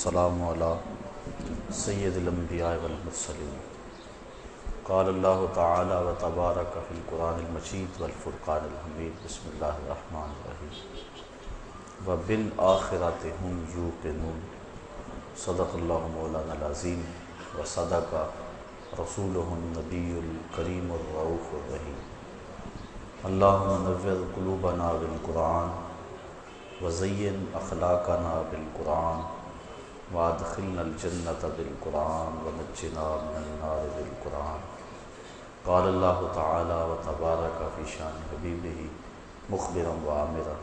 السلام علی سید الانبیاء والمرسلین قال اللہ تعالی و تبارک فی القرآن المجید والفرقان الحمید بسم اللہ الرحمن الرحیم وبالآخرۃ ھم یوقنون صدق اللہ مولانا العظیم وصدق رسولہ النبی الکریم الرؤوف الرحیم اللہم نور قلوبنا بالقرآن وزین اخلاقنا بالقرآن وادخلنا الجنة بالقرآن ونجنا من النار بالقرآن قال اللہ تعالی وتبارک فی شان حبیبہ مخبرا وآمرا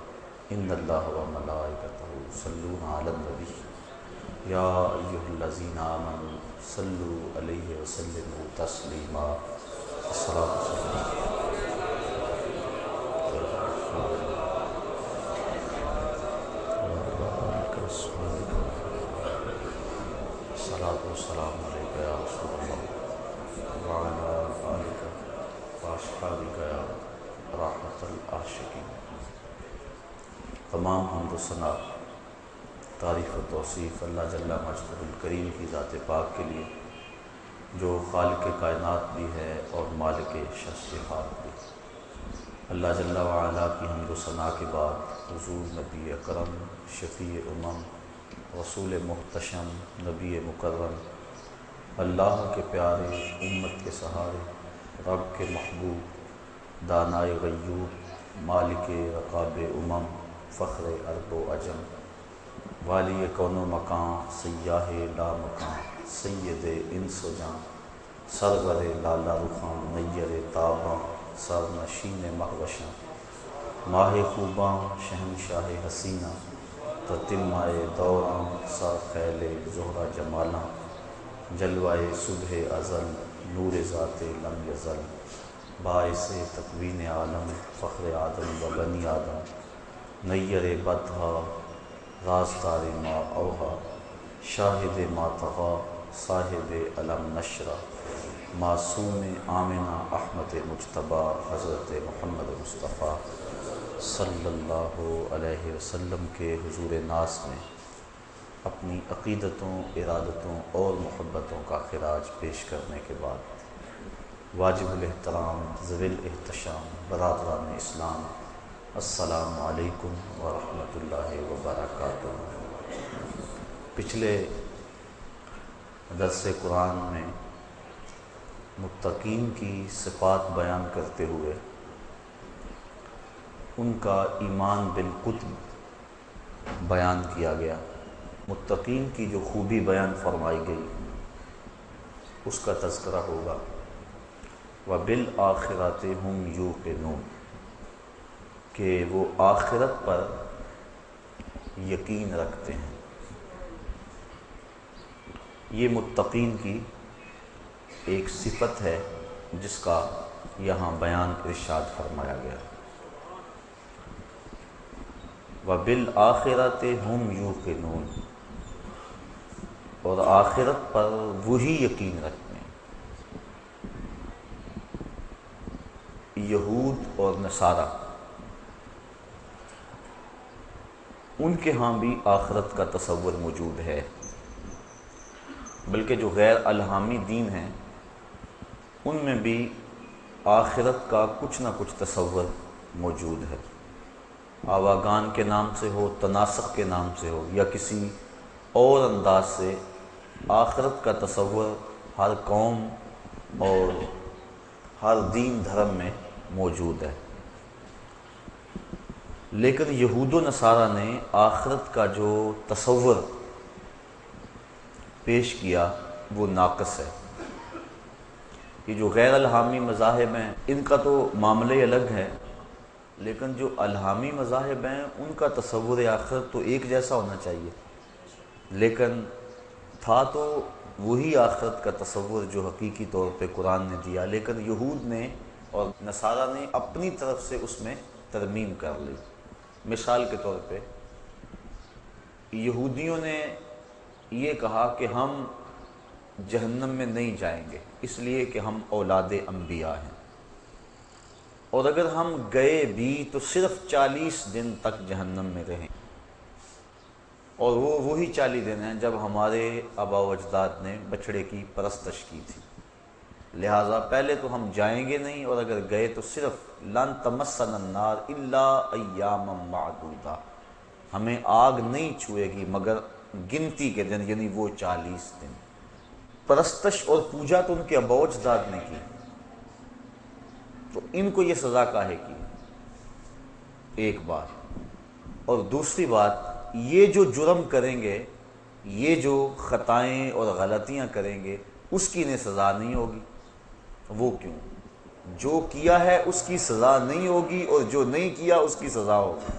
ان اللہ وملائکتہ یصلون علی النبی یا ایھا الذین آمنوا صلوا علیہ وسلموا تسلیما الصلاۃ والسلام السلام علیکم یا رسول اللہ وعلی آلک واصحابک یا رحمت العاشقین۔ تمام حمد و ثنا، تعریف و توصیف اللہ جل مجدہ الکریم کی ذات پاک کے لیے جو خالق کائنات بھی ہے اور مالک شخص خالق بھی۔ اللہ جل وعلا کی حمد و ثنا کے بعد حضور نبی اکرم شفیع امم رسول محتشم نبی مکرم اللہ کے پیارے امت کے سہارے رب کے محبوب دانائے غیور مالک رقاب امم فخر عرب و عجم والی کون و مکان سیاہ لا مکان سید انس و جان سرور لالا رخان نیر تاباں سرنشین مہوشاں ماہ خوباں شہنشاہ حسینہ تتمائے دوراں سا خیل زہرہ جمالاں جلوائے صبح ازل نور ذات لم یزل باعث تکوین عالم فخر آدم و بنی آدم نیر بدھا رازدار ما اوہا شاہد ما طغا صاحب علم نشرہ معصوم آمنہ احمد مجتبیٰ حضرت محمد مصطفیٰ صلی اللہ علیہ وسلم کے حضور ناس میں اپنی عقیدتوں ارادتوں اور محبتوں کا خراج پیش کرنے کے بعد واجب الاحترام ذوی الاحتشام برادران اسلام السلام علیکم ورحمۃ اللہ وبرکاتہ۔ پچھلے درس قرآن میں متقین کی صفات بیان کرتے ہوئے ان کا ایمان بالکتب بیان کیا گیا، متقین کی جو خوبی بیان فرمائی گئی اس کا تذکرہ ہوگا۔ وبالآخرۃ ھم یوقنون، کہ وہ آخرت پر یقین رکھتے ہیں۔ یہ متقین کی ایک صفت ہے جس کا یہاں بیان ارشاد فرمایا گیا۔ وبالآخرۃ ھم یوقنون، اور آخرت پر وہی یقین رکھتے ہیں۔ یہود اور نصارہ ان کے ہاں بھی آخرت کا تصور موجود ہے، بلکہ جو غیر الہامی دین ہیں ان میں بھی آخرت کا کچھ نہ کچھ تصور موجود ہے، آواگان کے نام سے ہو، تناسخ کے نام سے ہو، یا کسی اور انداز سے آخرت کا تصور ہر قوم اور ہر دین دھرم میں موجود ہے۔ لیکن یہود و نصارہ نے آخرت کا جو تصور پیش کیا وہ ناقص ہے۔ یہ جو غیر الہامی مذاہب ہیں ان کا تو معاملے الگ ہے، لیکن جو الہامی مذاہب ہیں ان کا تصور آخرت تو ایک جیسا ہونا چاہیے، لیکن تھا تو وہی آخرت کا تصور جو حقیقی طور پہ قرآن نے دیا، لیکن یہود نے اور نصارہ نے اپنی طرف سے اس میں ترمیم کر لی۔ مثال کے طور پہ یہودیوں نے یہ کہا کہ ہم جہنم میں نہیں جائیں گے اس لیے کہ ہم اولاد انبیاء ہیں، اور اگر ہم گئے بھی تو صرف 40 دن تک جہنم میں رہیں۔ اور وہ وہی 40 دن ہیں جب ہمارے آبا و اجداد نے بچڑے کی پرستش کی تھی، لہٰذا پہلے تو ہم جائیں گے نہیں، اور اگر گئے تو صرف لن تمسنا النار الا ایاما معدودہ، ہمیں آگ نہیں چھوئے گی مگر گنتی کے دن، یعنی وہ 40 دن۔ پرستش اور پوجا تو ان کے آبا و اجداد نے کی، تو ان کو یہ سزا کاہے کی؟ ایک بات۔ اور دوسری بات، یہ جو جرم کریں گے، یہ جو خطائیں اور غلطیاں کریں گے، اس کی انہیں سزا نہیں ہوگی۔ وہ کیوں؟ جو کیا ہے اس کی سزا نہیں ہوگی، اور جو نہیں کیا اس کی سزا ہوگی۔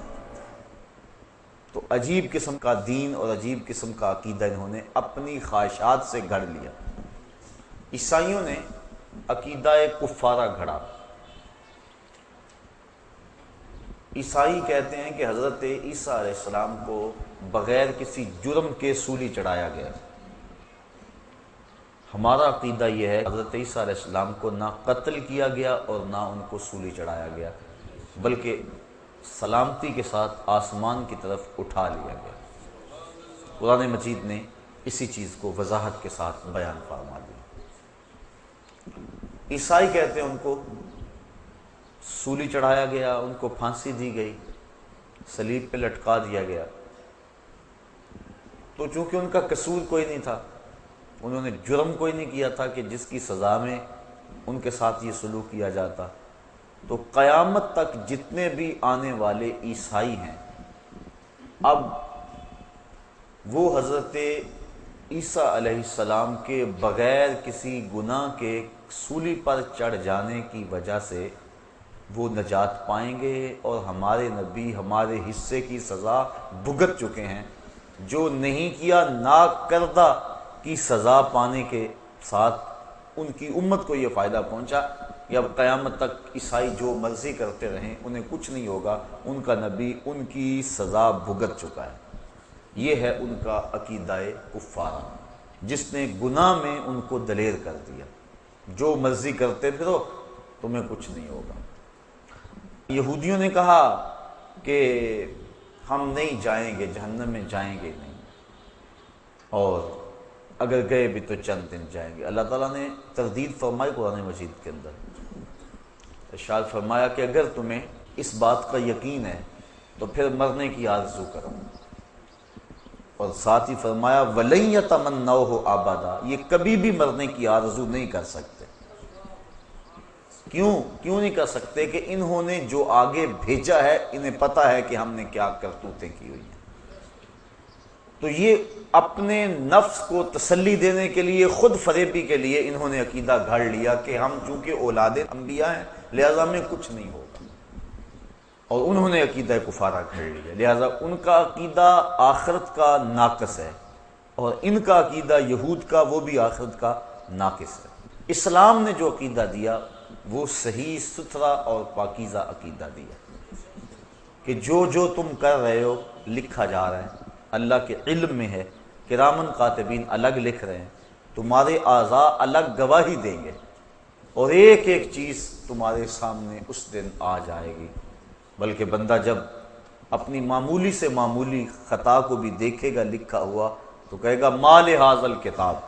تو عجیب قسم کا دین اور عجیب قسم کا عقیدہ انہوں نے اپنی خواہشات سے گھڑ لیا۔ عیسائیوں نے عقیدہ کفارہ گھڑا۔ عیسائی کہتے ہیں کہ حضرت عیسیٰ علیہ السلام کو بغیر کسی جرم کے سولی چڑھایا گیا۔ ہمارا عقیدہ یہ ہے حضرت عیسیٰ علیہ السلام کو نہ قتل کیا گیا اور نہ ان کو سولی چڑھایا گیا، بلکہ سلامتی کے ساتھ آسمان کی طرف اٹھا لیا گیا۔ قرآن مجید نے اسی چیز کو وضاحت کے ساتھ بیان فرما دیا۔ عیسائی کہتے ہیں ان کو سولی چڑھایا گیا، ان کو پھانسی دی گئی، صلیب پہ لٹکا دیا گیا۔ تو چونکہ ان کا قصور کوئی نہیں تھا، انہوں نے جرم کوئی نہیں کیا تھا کہ جس کی سزا میں ان کے ساتھ یہ سلوک کیا جاتا، تو قیامت تک جتنے بھی آنے والے عیسائی ہیں، اب وہ حضرت عیسیٰ علیہ السلام کے بغیر کسی گناہ کے سولی پر چڑھ جانے کی وجہ سے وہ نجات پائیں گے، اور ہمارے نبی ہمارے حصے کی سزا بھگت چکے ہیں۔ جو نہیں کیا ناکردہ کی سزا پانے کے ساتھ ان کی امت کو یہ فائدہ پہنچا کہ اب قیامت تک عیسائی جو مرضی کرتے رہیں انہیں کچھ نہیں ہوگا، ان کا نبی ان کی سزا بھگت چکا ہے۔ یہ ہے ان کا عقیدہ کفارہ، جس نے گناہ میں ان کو دلیر کر دیا، جو مرضی کرتے پھرو تمہیں کچھ نہیں ہوگا۔ یہودیوں نے کہا کہ ہم نہیں جائیں گے، جہنم میں جائیں گے نہیں، اور اگر گئے بھی تو چند دن جائیں گے۔ اللہ تعالیٰ نے تردید فرمائی قرآن مجید کے اندر، ارشاد فرمایا کہ اگر تمہیں اس بات کا یقین ہے تو پھر مرنے کی آرزو کرو، اور ساتھ ہی فرمایا وَلَن يَتَمَنَّوْهُ أَبَدًا، یہ کبھی بھی مرنے کی آرزو نہیں کر سکتے۔ کیوں نہیں کر سکتے؟ کہ انہوں نے جو آگے بھیجا ہے انہیں پتہ ہے کہ ہم نے کیا کرتوتیں کی ہوئی ہیں۔ تو یہ اپنے نفس کو تسلی دینے کے لیے، خود فریبی کے لیے انہوں نے عقیدہ گھڑ لیا کہ ہم چونکہ اولاد انبیاء ہیں لہذا ہمیں کچھ نہیں ہوگا، اور انہوں نے عقیدہ کفارہ گھڑ لیا۔ لہذا ان کا عقیدہ آخرت کا ناقص ہے، اور ان کا عقیدہ یہود کا وہ بھی آخرت کا ناقص ہے۔ اسلام نے جو عقیدہ دیا وہ صحیح ستھرا اور پاکیزہ عقیدہ دیا کہ جو تم کر رہے ہو لکھا جا رہا ہے، اللہ کے علم میں ہے، کرامن کاتبین الگ لکھ رہے ہیں، تمہارے اعضاء الگ گواہی دیں گے، اور ایک ایک چیز تمہارے سامنے اس دن آ جائے گی۔ بلکہ بندہ جب اپنی معمولی سے معمولی خطا کو بھی دیکھے گا لکھا ہوا تو کہے گا ما لہذا الکتاب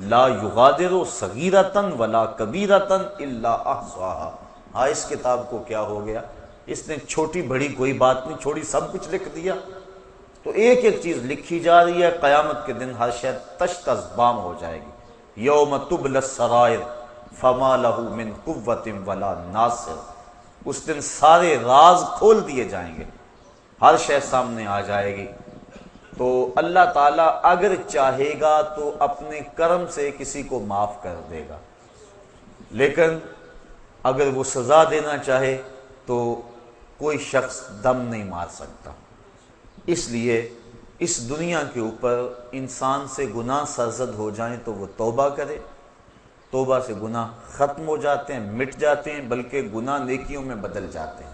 لا یغادر صغیرۃ ولا کبیرۃ الا احصاها، ہاں اس کتاب کو کیا ہو گیا، اس نے چھوٹی بڑی کوئی بات نہیں چھوڑی، سب کچھ لکھ دیا۔ تو ایک ایک چیز لکھی جا رہی ہے، قیامت کے دن ہر شے تش تش بام ہو جائے گی۔ یوم تبلی السرائر فما لہ من قوۃ ولا ناصر، اس دن سارے راز کھول دیے جائیں گے، ہر شے سامنے آ جائے گی۔ تو اللہ تعالیٰ اگر چاہے گا تو اپنے کرم سے کسی کو معاف کر دے گا، لیکن اگر وہ سزا دینا چاہے تو کوئی شخص دم نہیں مار سکتا۔ اس لیے اس دنیا کے اوپر انسان سے گناہ سرزد ہو جائیں تو وہ توبہ کرے، توبہ سے گناہ ختم ہو جاتے ہیں، مٹ جاتے ہیں، بلکہ گناہ نیکیوں میں بدل جاتے ہیں۔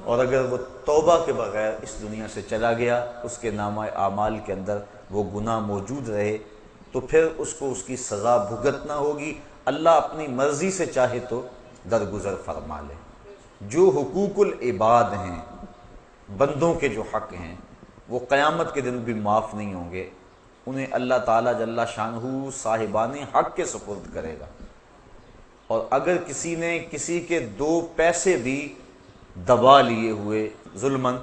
اور اگر وہ توبہ کے بغیر اس دنیا سے چلا گیا، اس کے نامہ اعمال کے اندر وہ گناہ موجود رہے، تو پھر اس کو اس کی سزا بھگتنا ہوگی۔ اللہ اپنی مرضی سے چاہے تو درگزر فرما لے۔ جو حقوق العباد ہیں، بندوں کے جو حق ہیں، وہ قیامت کے دن بھی معاف نہیں ہوں گے، انہیں اللہ تعالیٰ جل شانہ صاحبان حق کے سپرد کرے گا۔ اور اگر کسی نے کسی کے 2 پیسے بھی دبا لیے ہوئے ظلماً،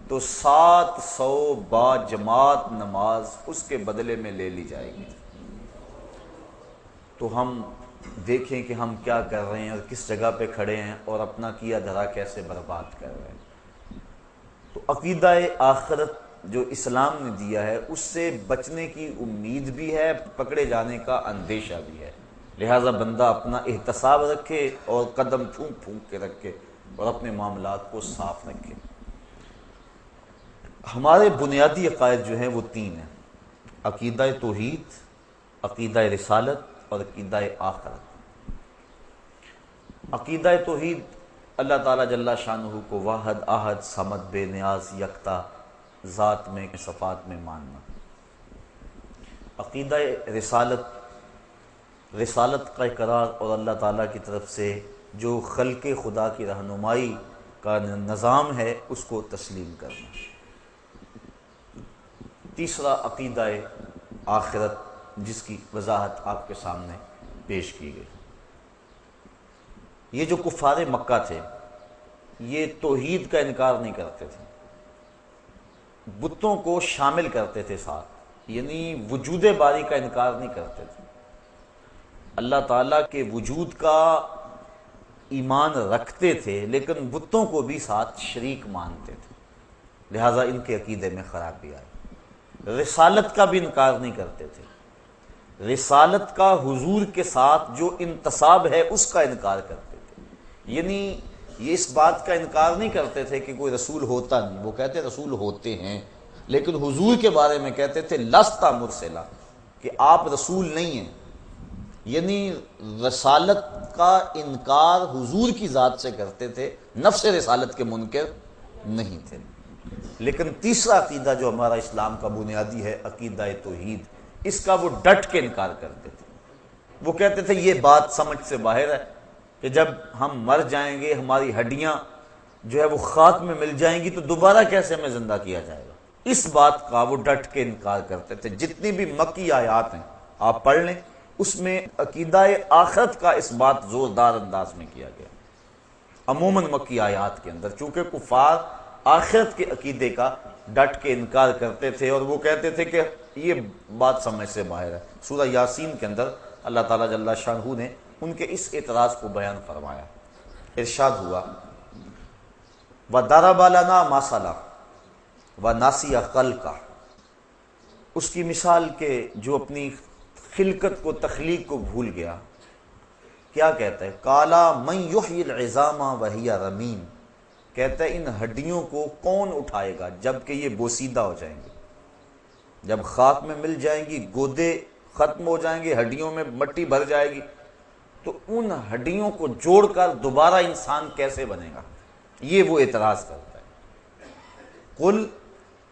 تو 700 با جماعت نماز اس کے بدلے میں لے لی جائے گی۔ تو ہم دیکھیں کہ ہم کیا کر رہے ہیں اور کس جگہ پہ کھڑے ہیں اور اپنا کیا دھرا کیسے برباد کر رہے ہیں۔ تو عقیدہ آخرت جو اسلام نے دیا ہے اس سے بچنے کی امید بھی ہے، پکڑے جانے کا اندیشہ بھی ہے، لہٰذا بندہ اپنا احتساب رکھے اور قدم پھونک پھونک کے رکھے اور اپنے معاملات کو صاف رکھے۔ ہمارے بنیادی عقائد جو ہیں وہ 3 ہیں: عقیدہ توحید، عقیدہ رسالت اور عقیدہ آخرت۔ عقیدہ توحید اللہ تعالیٰ جل شانہ کو واحد احد صمد بے نیاز یکتا ذات میں صفات میں ماننا۔ عقیدہ رسالت کا اقرار اور اللہ تعالیٰ کی طرف سے جو خلق خدا کی رہنمائی کا نظام ہے اس کو تسلیم کرنا۔ تیسرا عقیدہ آخرت، جس کی وضاحت آپ کے سامنے پیش کی گئی۔ یہ جو کفار مکہ تھے یہ توحید کا انکار نہیں کرتے تھے، بتوں کو شامل کرتے تھے ساتھ، یعنی وجود باری کا انکار نہیں کرتے تھے، اللہ تعالیٰ کے وجود کا ایمان رکھتے تھے لیکن بتوں کو بھی ساتھ شریک مانتے تھے، لہٰذا ان کے عقیدے میں خرابی آئی۔ رسالت کا بھی انکار نہیں کرتے تھے، رسالت کا حضور کے ساتھ جو انتصاب ہے اس کا انکار کرتے تھے، یعنی یہ اس بات کا انکار نہیں کرتے تھے کہ کوئی رسول ہوتا نہیں، وہ کہتے رسول ہوتے ہیں، لیکن حضور کے بارے میں کہتے تھے لستا مرسلا، کہ آپ رسول نہیں ہیں، یعنی رسالت کا انکار حضور کی ذات سے کرتے تھے، نفس رسالت کے منکر نہیں تھے۔ لیکن تیسرا عقیدہ جو ہمارا اسلام کا بنیادی ہے، عقیدہ توحید، اس کا وہ ڈٹ کے انکار کرتے تھے۔ وہ کہتے تھے یہ بات سمجھ سے باہر ہے کہ جب ہم مر جائیں گے ہماری ہڈیاں جو ہے وہ خاک میں مل جائیں گی تو دوبارہ کیسے ہمیں زندہ کیا جائے گا، اس بات کا وہ ڈٹ کے انکار کرتے تھے۔ جتنی بھی مکی آیات ہیں آپ پڑھ لیں، اس میں عقیدہ آخرت کا اس بات زوردار انداز میں کیا گیا۔ عموماً مکی آیات کے اندر چونکہ کفار آخرت کے عقیدے کا ڈٹ کے انکار کرتے تھے اور وہ کہتے تھے کہ یہ بات سمجھ سے باہر ہے۔ سورہ یاسین کے اندر اللہ تعالیٰ جل شانہ نے ان کے اس اعتراض کو بیان فرمایا، ارشاد ہوا وَضَرَبَ لَنَا مَثَلًا وَنَسِیَ خَلْقَهُ، اس کی مثال کہ جو اپنی خلقت کو، تخلیق کو بھول گیا، کیا کہتا ہے؟ قَالَ مَنْ يُحْيِي الْعِظَامَ وَهِيَ رَمِيمٌ، کہتا ہے ان ہڈیوں کو کون اٹھائے گا جب کہ یہ بوسیدہ ہو جائیں گے، جب خاک میں مل جائیں گی، گودے ختم ہو جائیں گے، ہڈیوں میں مٹی بھر جائے گی، تو ان ہڈیوں کو جوڑ کر دوبارہ انسان کیسے بنے گا؟ یہ وہ اعتراض کرتا ہے۔ قل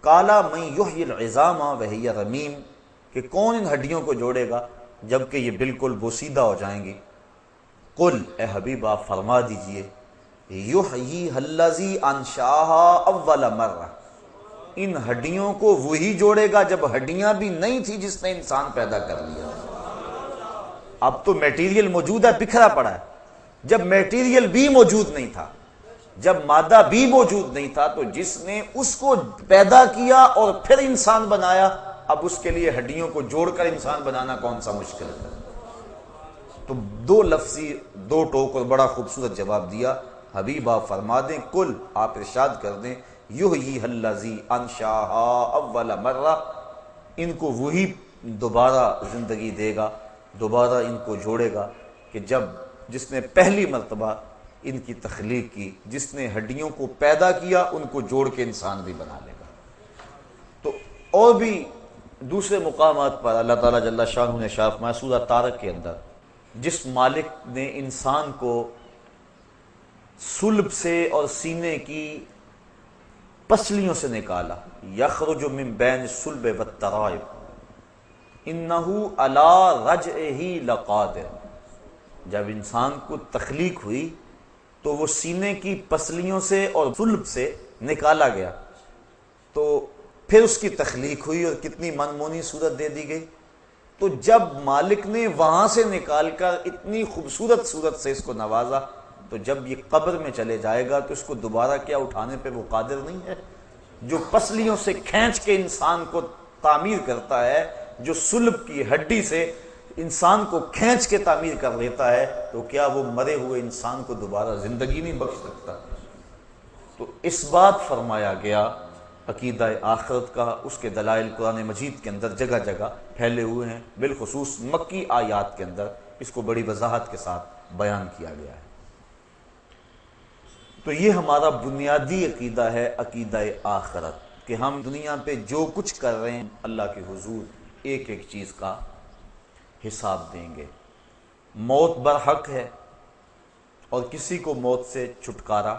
قَالَ مَنْ يُحْيِي الْعِظَامَ وَهِيَ رَمِيمٌ، کہ کون ان ہڈیوں کو جوڑے گا جبکہ یہ بالکل بوسیدہ ہو جائیں گی؟ قل، اے حبیب آپ فرما دیجئے، یحییھا الذی انشأھا اول مرہ، ان ہڈیوں کو وہی جوڑے گا جب ہڈیاں بھی نہیں تھی جس نے انسان پیدا کر لیا۔ اب تو میٹیریل موجود ہے، بکھرا پڑا ہے، جب میٹیریل بھی موجود نہیں تھا، جب مادہ بھی موجود نہیں تھا، تو جس نے اس کو پیدا کیا اور پھر انسان بنایا، اب اس کے لیے ہڈیوں کو جوڑ کر انسان بنانا کون سا مشکل ہے؟ تو دو لفظی دو ٹوک اور بڑا خوبصورت جواب دیا۔ حبیب آپ فرما دیں، کل آپ ارشاد کر دیں، یحییھا الذی انشأھا اول مرہ، ان کو وہی دوبارہ زندگی دے گا، دوبارہ ان کو جوڑے گا کہ جس نے پہلی مرتبہ ان کی تخلیق کی، جس نے ہڈیوں کو پیدا کیا، ان کو جوڑ کے انسان بھی بنا لے گا۔ تو اور بھی دوسرے مقامات پر اللہ تعالیٰ جل شانہ نے ارشاد فرمایا سورہ طارق کے اندر، جس مالک نے انسان کو صلب سے اور سینے کی پسلیوں سے نکالا، یخرج من بین الصلب والترائب انہ علی رجعہ لقادر، جب انسان کو تخلیق ہوئی تو وہ سینے کی پسلیوں سے اور صلب سے نکالا گیا، تو پھر اس کی تخلیق ہوئی اور کتنی منمونی صورت دے دی گئی. تو جب مالک نے وہاں سے نکال کر اتنی خوبصورت صورت سے اس کو نوازا، تو جب یہ قبر میں چلے جائے گا تو اس کو دوبارہ کیا اٹھانے پہ وہ قادر نہیں ہے؟ جو پسلیوں سے کھینچ کے انسان کو تعمیر کرتا ہے، جو صلب کی ہڈی سے انسان کو کھینچ کے تعمیر کر لیتا ہے، تو کیا وہ مرے ہوئے انسان کو دوبارہ زندگی نہیں بخش سکتا؟ تو اس بات فرمایا گیا عقیدہ آخرت کا. اس کے دلائل قرآن مجید کے اندر جگہ جگہ پھیلے ہوئے ہیں، بالخصوص مکی آیات کے اندر اس کو بڑی وضاحت کے ساتھ بیان کیا گیا ہے. تو یہ ہمارا بنیادی عقیدہ ہے، عقیدہ آخرت، کہ ہم دنیا پہ جو کچھ کر رہے ہیں اللہ کے حضور ایک ایک چیز کا حساب دیں گے. موت برحق ہے اور کسی کو موت سے چھٹکارا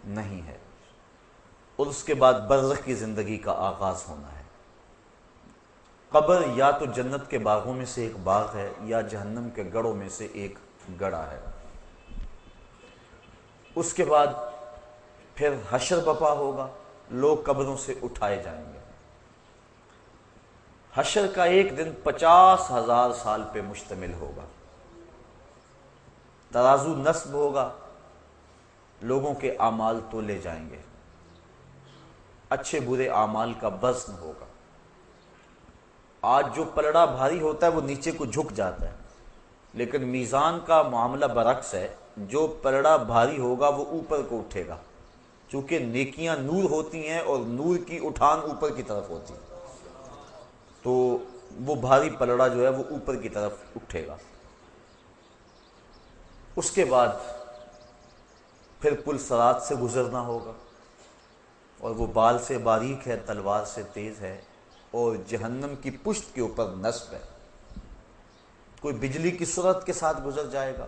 نہیں ہے، اور اس کے بعد برزخ کی زندگی کا آغاز ہونا ہے. قبر یا تو جنت کے باغوں میں سے ایک باغ ہے یا جہنم کے گڑھوں میں سے ایک گڑھا ہے. اس کے بعد پھر حشر بپا ہوگا، لوگ قبروں سے اٹھائے جائیں گے. حشر کا ایک دن 50,000 سال پہ مشتمل ہوگا. ترازو نصب ہوگا، لوگوں کے اعمال تولے جائیں گے، اچھے برے اعمال کا وزن ہوگا. آج جو پلڑا بھاری ہوتا ہے وہ نیچے کو جھک جاتا ہے، لیکن میزان کا معاملہ برعکس ہے. جو پلڑا بھاری ہوگا وہ اوپر کو اٹھے گا، چونکہ نیکیاں نور ہوتی ہیں اور نور کی اٹھان اوپر کی طرف ہوتی ہے، تو وہ بھاری پلڑا جو ہے وہ اوپر کی طرف اٹھے گا. اس کے بعد پھر پل صراط سے گزرنا ہوگا، اور وہ بال سے باریک ہے، تلوار سے تیز ہے، اور جہنم کی پشت کے اوپر نصب ہے. کوئی بجلی کی سرعت کے ساتھ گزر جائے گا،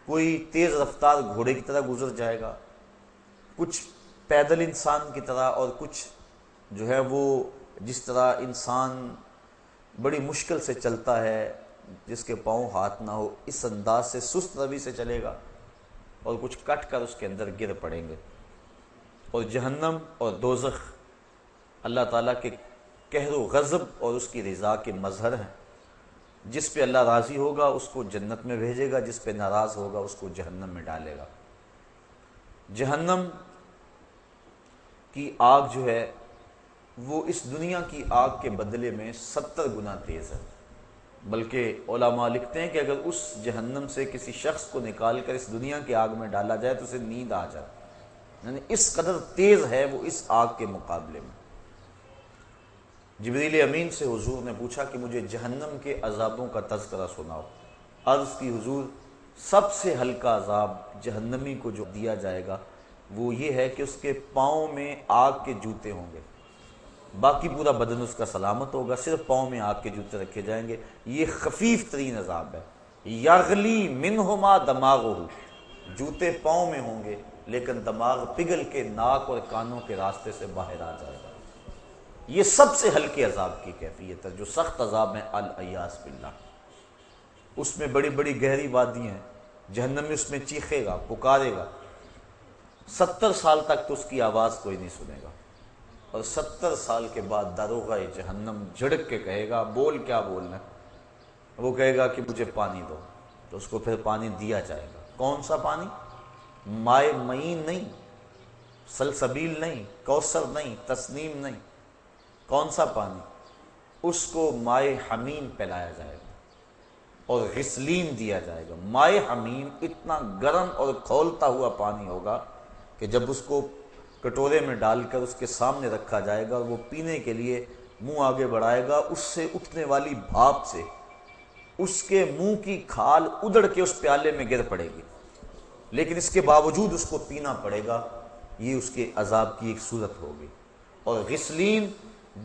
کوئی تیز رفتار گھوڑے کی طرح گزر جائے گا، کچھ پیدل انسان کی طرح، اور کچھ جو ہے وہ جس طرح انسان بڑی مشکل سے چلتا ہے، جس کے پاؤں ہاتھ نہ ہو، اس انداز سے سست روی سے چلے گا، اور کچھ کٹ کر اس کے اندر گر پڑیں گے. اور جہنم اور دوزخ اللہ تعالیٰ کے قہر و غضب اور اس کی رضا کے مظہر ہیں. جس پہ اللہ راضی ہوگا اس کو جنت میں بھیجے گا، جس پہ ناراض ہوگا اس کو جہنم میں ڈالے گا. جہنم کی آگ جو ہے وہ اس دنیا کی آگ کے بدلے میں 70 گنا تیز ہے. بلکہ علماء لکھتے ہیں کہ اگر اس جہنم سے کسی شخص کو نکال کر اس دنیا کی آگ میں ڈالا جائے تو اسے نیند آ جائے، یعنی اس قدر تیز ہے وہ اس آگ کے مقابلے میں. جبریل امین سے حضور نے پوچھا کہ مجھے جہنم کے عذابوں کا تذکرہ سناؤ. عرض کی حضور سب سے ہلکا عذاب جہنمی کو جو دیا جائے گا وہ یہ ہے کہ اس کے پاؤں میں آگ کے جوتے ہوں گے، باقی پورا بدن اس کا سلامت ہوگا، صرف پاؤں میں آگ کے جوتے رکھے جائیں گے. یہ خفیف ترین عذاب ہے. یغلی منہما دماغہ، جوتے پاؤں میں ہوں گے لیکن دماغ پگھل کے ناک اور کانوں کے راستے سے باہر آ جائے گا. یہ سب سے ہلکے عذاب کی کیفیت ہے. جو سخت عذاب ہیں الیاذ باللہ، اس میں بڑی بڑی گہری وادی ہیں. جہنمی اس میں چیخے گا، پکارے گا، 70 سال تک تو اس کی آواز کوئی نہیں سنے گا، اور 70 سال کے بعد داروغہ جہنم جھڑک کے کہے گا، بول کیا بولنا؟ وہ کہے گا کہ مجھے پانی دو، تو اس کو پھر پانی دیا جائے گا. کون سا پانی؟ مائے معین نہیں، سلسبیل نہیں، کوثر نہیں، تسنیم نہیں. کون سا پانی؟ اس کو مائے حمیم پلایا جائے گا اور غسلین دیا جائے گا. مائے حمیم اتنا گرم اور کھولتا ہوا پانی ہوگا کہ جب اس کو کٹورے میں ڈال کر اس کے سامنے رکھا جائے گا اور وہ پینے کے لیے منہ آگے بڑھائے گا، اس سے اٹھنے والی بھاپ سے اس کے منہ کی کھال ادڑ کے اس پیالے میں گر پڑے گی، لیکن اس کے باوجود اس کو پینا پڑے گا. یہ اس کے عذاب کی ایک صورت ہوگی. اور غسلین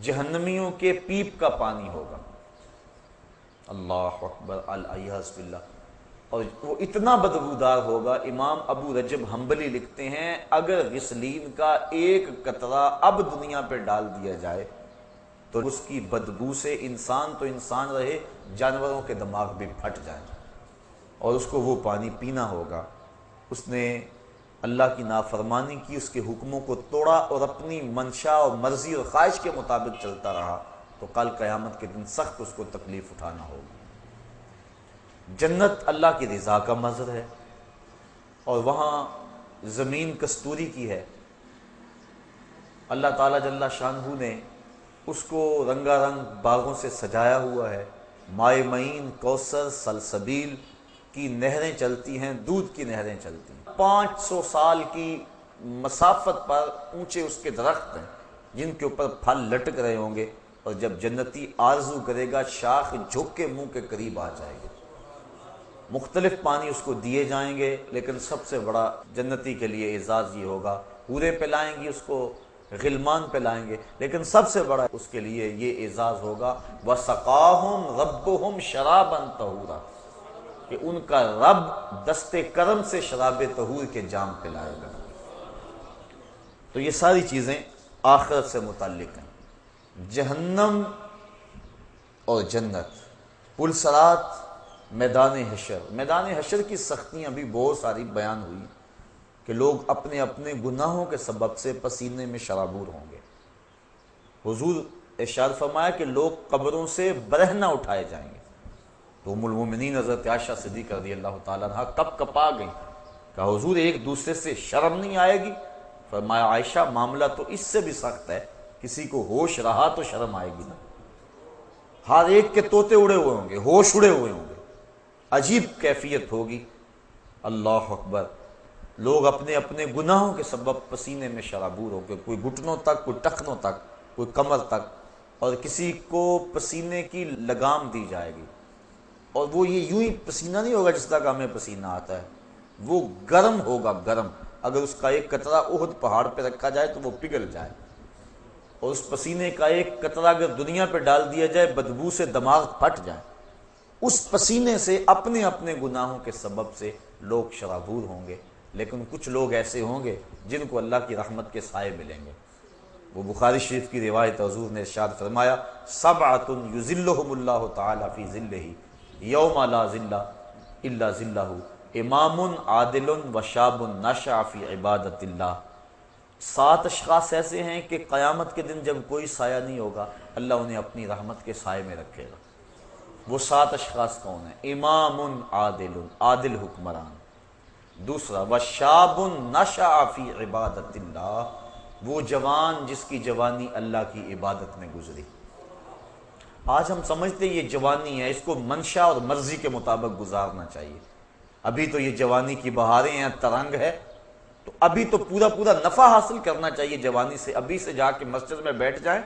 جہنمیوں کے پیپ کا پانی ہوگا. اللہ اکبر، الیاذ باللہ. اور وہ اتنا بدبودار ہوگا، امام ابو رجب حنبلی لکھتے ہیں اگر غسلین کا ایک قطرہ اب دنیا پہ ڈال دیا جائے تو اس کی بدبو سے انسان تو انسان رہے، جانوروں کے دماغ بھی پھٹ جائیں، اور اس کو وہ پانی پینا ہوگا. اس نے اللہ کی نافرمانی کی، اس کے حکموں کو توڑا اور اپنی منشا اور مرضی اور خواہش کے مطابق چلتا رہا تو کل قیامت کے دن سخت اس کو تکلیف اٹھانا ہوگی۔ جنت اللہ کی رضا کا منظر ہے اور وہاں زمین کستوری کی ہے۔ اللہ تعالیٰ جل شانہ نے اس کو رنگا رنگ باغوں سے سجایا ہوا ہے، مائے معین، کوثر، سلسبیل کی نہریں چلتی ہیں، دودھ کی نہریں چلتی ہیں۔ 500 سال کی مسافت پر اونچے اس کے درخت ہیں جن کے اوپر پھل لٹک رہے ہوں گے، اور جب جنتی آرزو کرے گا شاخ جھک کے منہ کے قریب آ جائے گی۔ مختلف پانی اس کو دیے جائیں گے، لیکن سب سے بڑا جنتی کے لیے اعزاز یہ ہوگا، حوریں پلائیں گی اس کو، غلمان پلائیں گے، لیکن سب سے بڑا اس کے لیے یہ اعزاز ہوگا وَسَقَاهُمْ رَبُّهُمْ شَرَابًا طَهُورًا، کہ ان کا رب دست کرم سے شراب طہور کے جام پلائے گا۔ تو یہ ساری چیزیں آخرت سے متعلق ہیں۔ جہنم اور جنت، پلسرات، میدان حشر۔ میدان حشر کی سختیاں بھی بہت ساری بیان ہوئی کہ لوگ اپنے اپنے گناہوں کے سبب سے پسینے میں شرابور ہوں گے۔ حضور ارشاد فرمایا کہ لوگ قبروں سے برہنہ اٹھائے جائیں گے۔ تو ام المومنین حضرت عائشہ صدیقہ رضی اللہ تعالیٰ عنہ کپ کپا گئی، کہا حضور ایک دوسرے سے شرم نہیں آئے گی؟ فرمایا عائشہ معاملہ تو اس سے بھی سخت ہے، کسی کو ہوش رہا تو شرم آئے گی نا۔ ہر ایک کے طوطے اڑے ہوئے ہوں گے، ہوش اڑے ہوئے ہوں گے، عجیب کیفیت ہوگی۔ اللہ اکبر، لوگ اپنے اپنے گناہوں کے سبب پسینے میں شرابور ہو گئے، کوئی گھٹنوں تک، کوئی ٹخنوں تک، کوئی کمر تک، اور کسی کو پسینے کی لگام دی جائے گی، اور وہ یہ یوں ہی پسینہ نہیں ہوگا جس طرح کا ہمیں پسینہ آتا ہے، وہ گرم ہوگا، گرم۔ اگر اس کا ایک قطرہ احد پہاڑ پہ رکھا جائے تو وہ پگھل جائے، اور اس پسینے کا ایک قطرہ اگر دنیا پہ ڈال دیا جائے بدبو سے دماغ پھٹ جائے۔ اس پسینے سے اپنے اپنے گناہوں کے سبب سے لوگ شرابور ہوں گے، لیکن کچھ لوگ ایسے ہوں گے جن کو اللہ کی رحمت کے سائے ملیں گے۔ وہ بخاری شریف کی روایت، حضور نے ارشاد فرمایا سبعۃ یظلھم اللہ تعالی فی ظلہ یوم لا ظل الا ظلہ، امام عادل وشاب نشأ فی عبادت اللہ۔ 7 اشخاص ایسے ہیں کہ قیامت کے دن جب کوئی سایہ نہیں ہوگا، اللہ انہیں اپنی رحمت کے سائے میں رکھے گا۔ وہ 7 اشخاص کون ہیں؟ امام عادل، عادل حکمران۔ دوسرا وشاب نشأ فی عبادت اللہ، وہ جوان جس کی جوانی اللہ کی عبادت میں گزری۔ آج ہم سمجھتے یہ جوانی ہے، اس کو منشا اور مرضی کے مطابق گزارنا چاہیے۔ ابھی تو یہ جوانی کی بہاریں ہیں، ترنگ ہے، تو ابھی تو پورا نفع حاصل کرنا چاہیے جوانی سے۔ ابھی سے جا کے مسجد میں بیٹھ جائیں،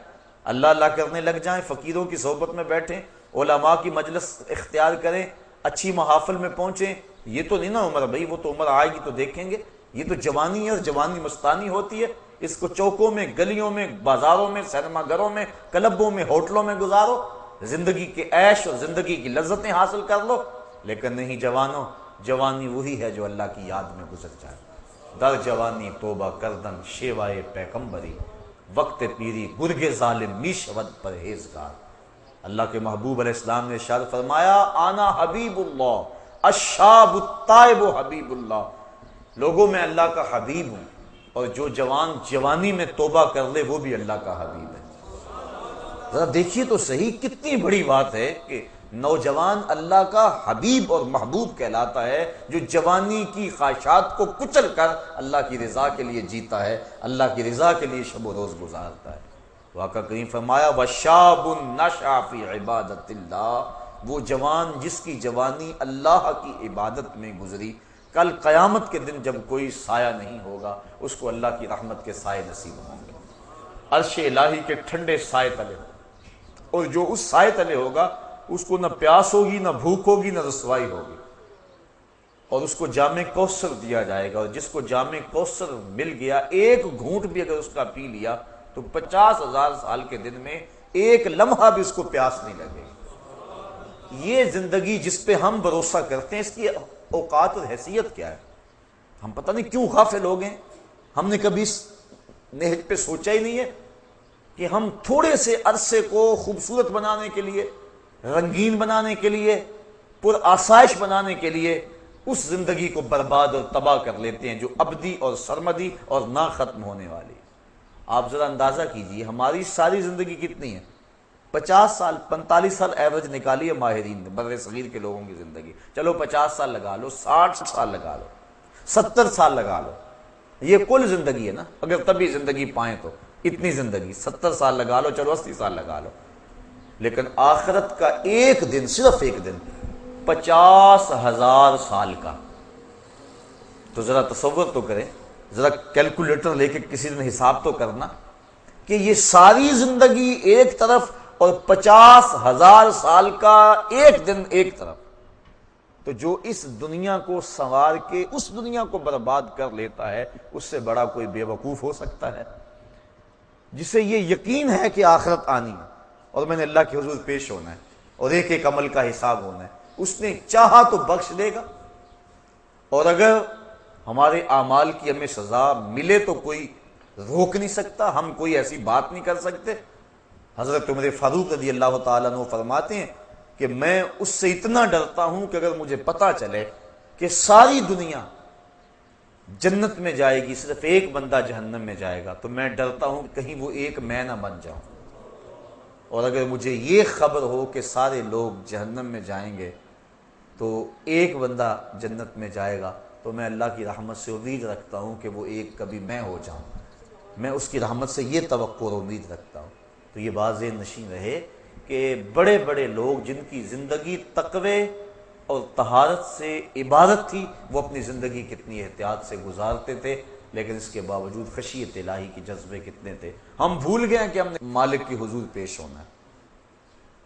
اللہ اللہ کرنے لگ جائیں، فقیروں کی صحبت میں بیٹھیں، علماء کی مجلس اختیار کریں، اچھی محافل میں پہنچیں۔ یہ تو نہیں نا عمر بھائی، وہ تو عمر آئے گی تو دیکھیں گے۔ یہ تو جوانی ہے، اور جوانی مستانی ہوتی ہے۔ اس کو چوکوں میں، گلیوں میں، بازاروں میں، سینما گھروں میں، کلبوں میں، ہوٹلوں میں گزارو، زندگی کے عیش اور زندگی کی لذتیں حاصل کر لو۔ لیکن نہیں جوانوں، جوانی وہی ہے جو اللہ کی یاد میں گزر جائے۔ در جوانی توبہ کردن شیوائے پیغمبری، وقت پیری گرگ ظالم می شود پرہیزگار۔ اللہ کے محبوب علیہ السلام نے ارشاد فرمایا انا حبیب اللہ الشاب التائب حبیب اللہ، لوگوں میں اللہ کا حبیب ہوں، اور جو جوان جوانی میں توبہ کر لے وہ بھی اللہ کا حبیب ہے۔ ذرا دیکھیے تو صحیح، کتنی بڑی بات ہے کہ نوجوان اللہ کا حبیب اور محبوب کہلاتا ہے، جو جوانی کی خواہشات کو کچل کر اللہ کی رضا کے لیے جیتا ہے، اللہ کی رضا کے لیے شب و روز گزارتا ہے۔ آقا کریم فرمایا وَشَابٌ نَشَأَ فِي عِبَادَةِ اللَّهِ، وہ جوان جس کی جوانی اللہ کی عبادت میں گزری، کل قیامت کے دن جب کوئی سایہ نہیں ہوگا، اس کو اللہ کی رحمت کے سائے نصیب ہوں گے، عرش الہی کے ٹھنڈے سائے تلے، اور جو اس سائے تلے ہوگا اس کو نہ پیاس ہوگی، نہ بھوک ہوگی، نہ رسوائی ہوگی، اور اس کو جام کوثر دیا جائے گا، اور جس کو جام کوثر مل گیا، ایک گھونٹ بھی اگر اس کا پی لیا تو 50,000 سال کے دن میں ایک لمحہ بھی اس کو پیاس نہیں لگے گی۔ یہ زندگی جس پہ ہم بھروسہ کرتے ہیں، اس کی اوقات اور حیثیت کیا ہے؟ ہم پتہ نہیں کیوں غافل ہو گئے، ہم نے کبھی اس نہج پہ سوچا ہی نہیں ہے کہ ہم تھوڑے سے عرصے کو خوبصورت بنانے کے لیے، رنگین بنانے کے لیے، پر آسائش بنانے کے لیے اس زندگی کو برباد اور تباہ کر لیتے ہیں جو ابدی اور سرمدی اور نہ ختم ہونے والی۔ آپ ذرا اندازہ کیجئے ہماری ساری زندگی کتنی ہے؟ 50 سال 45 سال ایوریج نکالی ہے ماہرین نے بر صغیر کے لوگوں کی زندگی۔ چلو 50 سال لگا لو، 60 سال لگا لو، 70 سال لگا لو، یہ کل زندگی ہے نا، اگر تبھی زندگی پائیں تو اتنی زندگی 70 سال لگا لو، چلو 80 سال لگا لو، لیکن آخرت کا ایک دن، صرف ایک دن 50,000 سال کا۔ تو ذرا تصور تو کریں، ذرا کیلکولیٹر لے کے کسی دن حساب تو کرنا کہ یہ ساری زندگی ایک طرف اور 50,000 سال کا ایک دن ایک طرف۔ تو جو اس دنیا کو سنوار کے اس دنیا کو برباد کر لیتا ہے، اس سے بڑا کوئی بے وقوف ہو سکتا ہے؟ جسے یہ یقین ہے کہ آخرت آنی ہے اور میں نے اللہ کے حضور پیش ہونا ہے اور ایک ایک عمل کا حساب ہونا ہے، اس نے چاہا تو بخش دے گا، اور اگر ہمارے اعمال کی ہمیں سزا ملے تو کوئی روک نہیں سکتا، ہم کوئی ایسی بات نہیں کر سکتے۔ حضرت عمر فاروق رضی اللہ تعالیٰ عنہ فرماتے ہیں کہ میں اس سے اتنا ڈرتا ہوں کہ اگر مجھے پتا چلے کہ ساری دنیا جنت میں جائے گی، صرف ایک بندہ جہنم میں جائے گا، تو میں ڈرتا ہوں کہ کہیں وہ ایک میں نہ بن جاؤں، اور اگر مجھے یہ خبر ہو کہ سارے لوگ جہنم میں جائیں گے تو ایک بندہ جنت میں جائے گا، تو میں اللہ کی رحمت سے امید رکھتا ہوں کہ وہ ایک کبھی میں ہو جاؤں، میں اس کی رحمت سے یہ توقع اور امید رکھتا ہوں۔ تو یہ بات ذہن نشین رہے کہ بڑے بڑے لوگ جن کی زندگی تقوی اور طہارت سے عبادت تھی، وہ اپنی زندگی کتنی احتیاط سے گزارتے تھے، لیکن اس کے باوجود خشیت الہی کے جذبے کتنے تھے۔ ہم بھول گئے کہ ہم نے مالک کی حضور پیش ہونا ہے،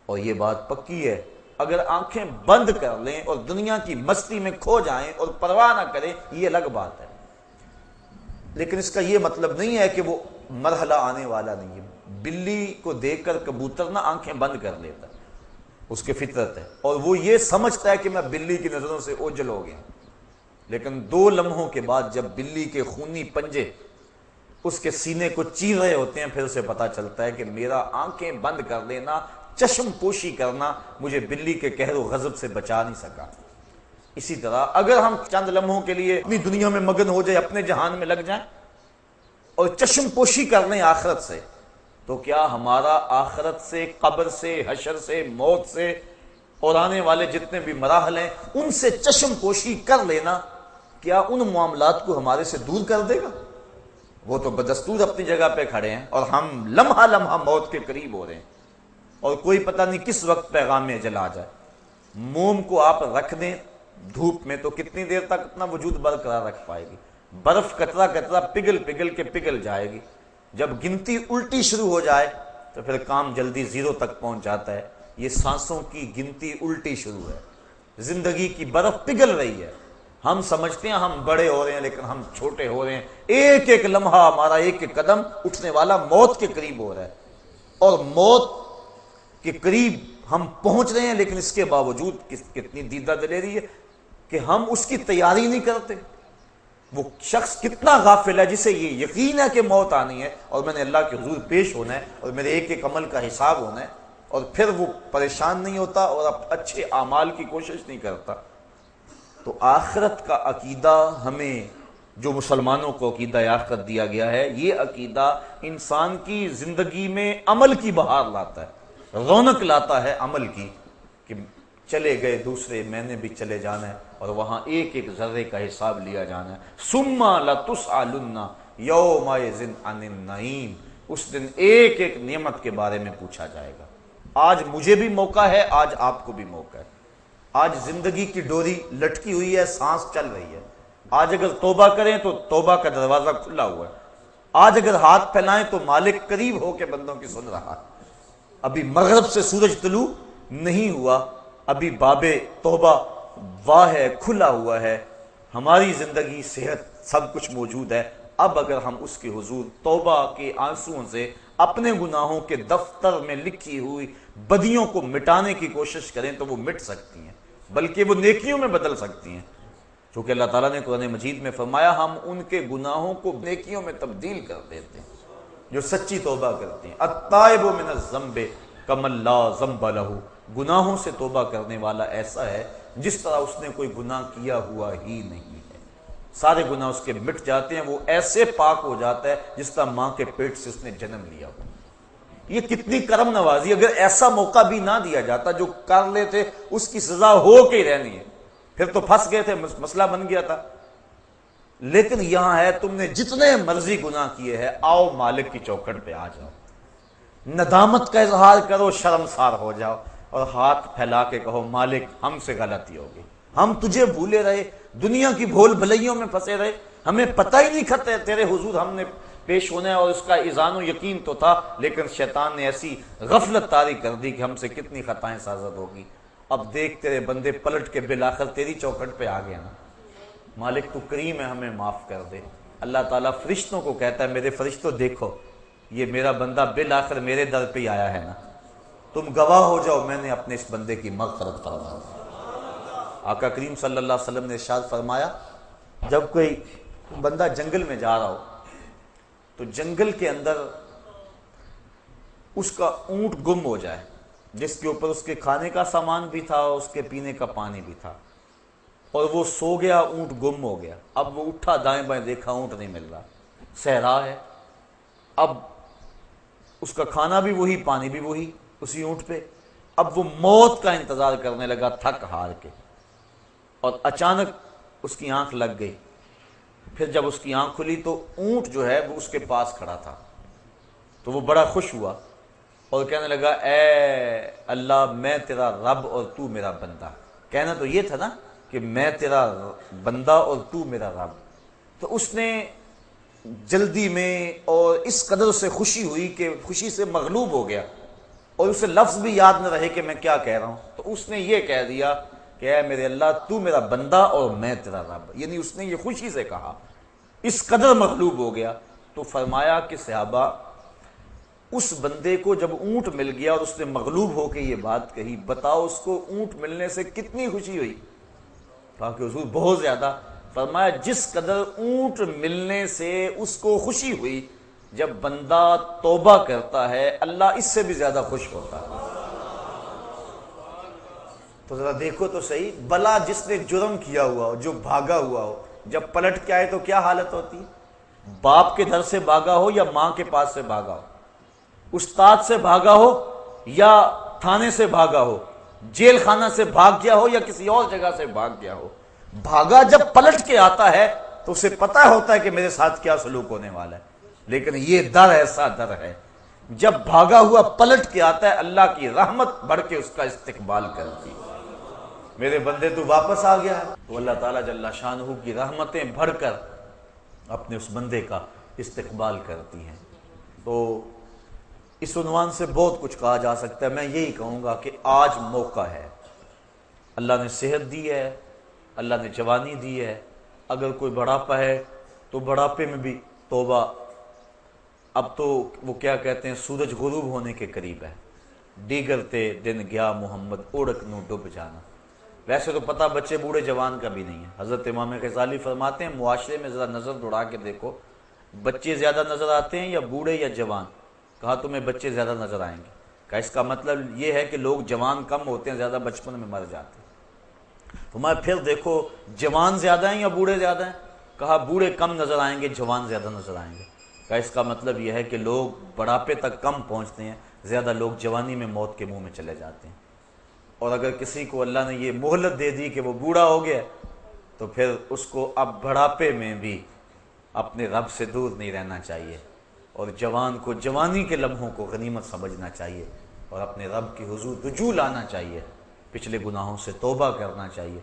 اور یہ بات پکی ہے، اگر آنکھیں بند کر لیں اور دنیا کی مستی میں کھو جائیں اور پرواہ نہ کریں، یہ الگ بات ہے، لیکن اس کا یہ مطلب نہیں ہے کہ وہ مرحلہ آنے والا نہیں ہے۔ بلی کو دیکھ کر کبوتر نہ آنکھیں بند کر لیتا، اس کی فطرت ہے، اور وہ یہ سمجھتا ہے کہ میں بلی کی نظروں سے اوجھل ہو گیا، لیکن 2 لمحوں کے بعد جب بلی کے خونی پنجے اس کے سینے کو چیر رہے ہوتے ہیں، پھر اسے پتا چلتا ہے کہ میرا آنکھیں بند کر لینا، چشم پوشی کرنا مجھے بلی کے قہر و غضب سے بچا نہیں سکا۔ اسی طرح اگر ہم چند لمحوں کے لیے اپنی دنیا میں مگن ہو جائے، اپنے جہان میں لگ جائیں اور چشم پوشی کر لیں آخرت سے، تو کیا ہمارا آخرت سے، قبر سے، حشر سے، موت سے اور آنے والے جتنے بھی مراحل ہیں ان سے چشم پوشی کر لینا کیا ان معاملات کو ہمارے سے دور کر دے گا؟ وہ تو بدستور اپنی جگہ پہ کھڑے ہیں اور ہم لمحہ لمحہ موت کے قریب ہو رہے ہیں، اور کوئی پتہ نہیں کس وقت پیغام اجل آ جائے۔ موم کو آپ رکھ دیں دھوپ میں تو کتنی دیر تک اپنا وجود برقرار رکھ پائے گی؟ برف قطرہ قطرہ پگھل پگھل کے پگھل جائے گی، جب گنتی الٹی شروع ہو جائے تو پھر کام جلدی 0 تک پہنچ جاتا ہے۔ یہ سانسوں کی گنتی الٹی شروع ہے، زندگی کی برف پگھل رہی ہے، ہم سمجھتے ہیں ہم بڑے ہو رہے ہیں لیکن ہم چھوٹے ہو رہے ہیں، ایک ایک لمحہ ہمارا ایک ایک قدم اٹھنے والا موت کے قریب ہو رہا ہے، اور موت کے قریب ہم پہنچ رہے ہیں، لیکن اس کے باوجود کتنی دیدہ دلیری ہے کہ ہم اس کی تیاری نہیں کرتے۔ وہ شخص کتنا غافل ہے جسے یہ یقین ہے کہ موت آنی ہے اور میں نے اللہ کے حضور پیش ہونا ہے اور میرے ایک ایک عمل کا حساب ہونا ہے، اور پھر وہ پریشان نہیں ہوتا اور اچھے اعمال کی کوشش نہیں کرتا۔ تو آخرت کا عقیدہ ہمیں، جو مسلمانوں کو عقیدہ آخرت دیا گیا ہے، یہ عقیدہ انسان کی زندگی میں عمل کی بہار لاتا ہے، رونق لاتا ہے عمل کی، کہ چلے گئے دوسرے، میں نے بھی چلے جانا ہے اور وہاں ایک ایک ذرے کا حساب لیا جانا ہے۔ ثم لتسألن یومئذ عن النعیم، اس دن ایک ایک نعمت کے بارے میں پوچھا جائے گا۔ آج مجھے بھی موقع ہے، آج آپ کو بھی موقع ہے، آج زندگی کی ڈوری لٹکی ہوئی ہے، سانس چل رہی ہے، آج اگر توبہ کریں تو توبہ کا دروازہ کھلا ہوا ہے، آج اگر ہاتھ پھیلائیں تو مالک قریب ہو کے بندوں کی سن رہا ہے۔ ابھی مغرب سے سورج طلوع نہیں ہوا، ابھی باب توبہ واہ ہے، کھلا ہوا ہے، ہماری زندگی، صحت، سب کچھ موجود ہے۔ اب اگر ہم اس کے حضور توبہ کے آنسوؤں سے اپنے گناہوں کے دفتر میں لکھی ہوئی بدیوں کو مٹانے کی کوشش کریں تو وہ مٹ سکتی ہیں، بلکہ وہ نیکیوں میں بدل سکتی ہیں، چونکہ اللہ تعالیٰ نے قرآن مجید میں فرمایا ہم ان کے گناہوں کو نیکیوں میں تبدیل کر دیتے ہیں جو سچی توبہ کرتے ہیں۔ التائب من الذنب کمن لا ذنب لہ، گناہوں سے توبہ کرنے والا ایسا ہے جس طرح اس نے کوئی گناہ کیا ہوا ہی نہیں ہے، سارے گناہ اس کے مٹ جاتے ہیں، وہ ایسے پاک ہو جاتا ہے جس طرح ماں کے پیٹ سے اس نے جنم لیا ہو۔ یہ کتنی کرم نوازی، اگر ایسا موقع بھی نہ دیا جاتا، جو کر لیتے اس کی سزا ہو کے ہی رہنی ہے، پھر تو پھنس گئے تھے، مسئلہ بن گیا تھا۔ لیکن یہاں ہے تم نے جتنے مرضی گناہ کیے ہیں، آؤ مالک کی چوکھٹ پہ آ جاؤ، ندامت کا اظہار کرو، شرمسار ہو جاؤ اور ہاتھ پھیلا کے کہو مالک ہم سے غلطی ہوگی، ہم تجھے بھولے رہے، دنیا کی بھول بھلائیوں میں پھنسے رہے، ہمیں پتہ ہی نہیں کھتے تیرے حضور ہم نے پیش ہونا ہے، اور اس کا اذعان و یقین تو تھا، لیکن شیطان نے ایسی غفلت طاری کر دی کہ ہم سے کتنی خطائیں سازد ہوگی۔ اب دیکھ تیرے بندے پلٹ کے بالآخر تیری چوکھٹ پہ آ گیا نا، مالک تو کریم ہے، ہمیں معاف کر دے۔ اللہ تعالیٰ فرشتوں کو کہتا ہے میرے فرشتوں دیکھو یہ میرا بندہ بالآخر میرے در پہ ہی آیا ہے نا، تم گواہ ہو جاؤ میں نے اپنے اس بندے کی مغفرت فرما دی۔ آقا کریم صلی اللہ علیہ وسلم نے ارشاد فرمایا جب کوئی بندہ جنگل میں جا رہا ہو تو جنگل کے اندر اس کا اونٹ گم ہو جائے، جس کے اوپر اس کے کھانے کا سامان بھی تھا، اس کے پینے کا پانی بھی تھا، اور وہ سو گیا، اونٹ گم ہو گیا، اب وہ اٹھا دائیں بائیں دیکھا اونٹ نہیں مل رہا، صحرا ہے، اب اس کا کھانا بھی وہی پانی بھی وہی اسی اونٹ پہ، اب وہ موت کا انتظار کرنے لگا تھک ہار کے، اور اچانک اس کی آنکھ لگ گئی۔ پھر جب اس کی آنکھ کھلی تو اونٹ جو ہے وہ اس کے پاس کھڑا تھا، تو وہ بڑا خوش ہوا اور کہنے لگا اے اللہ میں تیرا رب اور تو میرا بندہ، کہنا تو یہ تھا نا کہ میں تیرا بندہ اور تو میرا رب، تو اس نے جلدی میں اور اس قدر سے خوشی ہوئی کہ خوشی سے مغلوب ہو گیا، اور اسے لفظ بھی یاد نہ رہے کہ میں کیا کہہ رہا ہوں، تو اس نے یہ کہہ دیا کہ اے میرے اللہ تو میرا بندہ اور میں تیرا رب، یعنی اس نے یہ خوشی سے کہا، اس قدر مغلوب ہو گیا۔ تو فرمایا کہ صحابہ اس بندے کو جب اونٹ مل گیا اور اس نے مغلوب ہو کے یہ بات کہی، بتاؤ اس کو اونٹ ملنے سے کتنی خوشی ہوئی؟ کہا کہ حضور بہت زیادہ۔ فرمایا جس قدر اونٹ ملنے سے اس کو خوشی ہوئی، جب بندہ توبہ کرتا ہے اللہ اس سے بھی زیادہ خوش ہوتا ہے۔ تو ذرا دیکھو تو صحیح، بلا جس نے جرم کیا ہوا ہو، جو بھاگا ہوا ہو، جب پلٹ کے آئے تو کیا حالت ہوتی ہے؟ باپ کے گھر سے بھاگا ہو یا ماں کے پاس سے بھاگا ہو، استاد سے بھاگا ہو یا تھانے سے بھاگا ہو، جیل خانہ سے بھاگ گیا ہو یا کسی اور جگہ سے بھاگ گیا ہو، بھاگا جب پلٹ کے آتا ہے تو اسے پتہ ہوتا ہے کہ میرے ساتھ کیا سلوک ہونے والا ہے، لیکن یہ ڈر ایسا ڈر ہے جب بھاگا ہوا پلٹ کے آتا ہے اللہ کی رحمت بڑھ کے اس کا استقبال کرتی ہے، میرے بندے تو واپس آ گیا ہے، تو اللہ تعالیٰ جل شانہ کی رحمتیں بڑھ کر اپنے اس بندے کا استقبال کرتی ہیں۔ تو اس عنوان سے بہت کچھ کہا جا سکتا ہے، میں یہی کہوں گا کہ آج موقع ہے، اللہ نے صحت دی ہے، اللہ نے جوانی دی ہے، اگر کوئی بڑھاپا ہے تو بڑھاپے میں بھی توبہ، اب تو وہ کیا کہتے ہیں سورج غروب ہونے کے قریب ہے، دیگرتے دن گیا محمد اوڑک نو ڈوب جانا، ویسے تو پتہ بچے بوڑھے جوان کا بھی نہیں ہے۔ حضرت امام غزالی فرماتے ہیں معاشرے میں ذرا نظر دوڑا کے دیکھو بچے زیادہ نظر آتے ہیں یا بوڑھے یا جوان؟ کہا تمہیں بچے زیادہ نظر آئیں گے، کہا اس کا مطلب یہ ہے کہ لوگ جوان کم ہوتے ہیں، زیادہ بچپن میں مر جاتے ہیں۔ تو میں پھر دیکھو جوان زیادہ ہیں یا بوڑھے زیادہ ہیں؟ کہا بوڑھے کم نظر آئیں گے، جوان زیادہ نظر آئیں گے، کہا اس کا مطلب یہ ہے کہ لوگ بڑھاپے تک کم پہنچتے ہیں، زیادہ لوگ جوانی میں موت کے منہ میں چلے جاتے ہیں۔ اور اگر کسی کو اللہ نے یہ مہلت دے دی کہ وہ بوڑھا ہو گیا تو پھر اس کو اب بڑھاپے میں بھی اپنے رب سے دور نہیں رہنا چاہیے، اور جوان کو جوانی کے لمحوں کو غنیمت سمجھنا چاہیے اور اپنے رب کی حضور رجوع لانا چاہیے، پچھلے گناہوں سے توبہ کرنا چاہیے،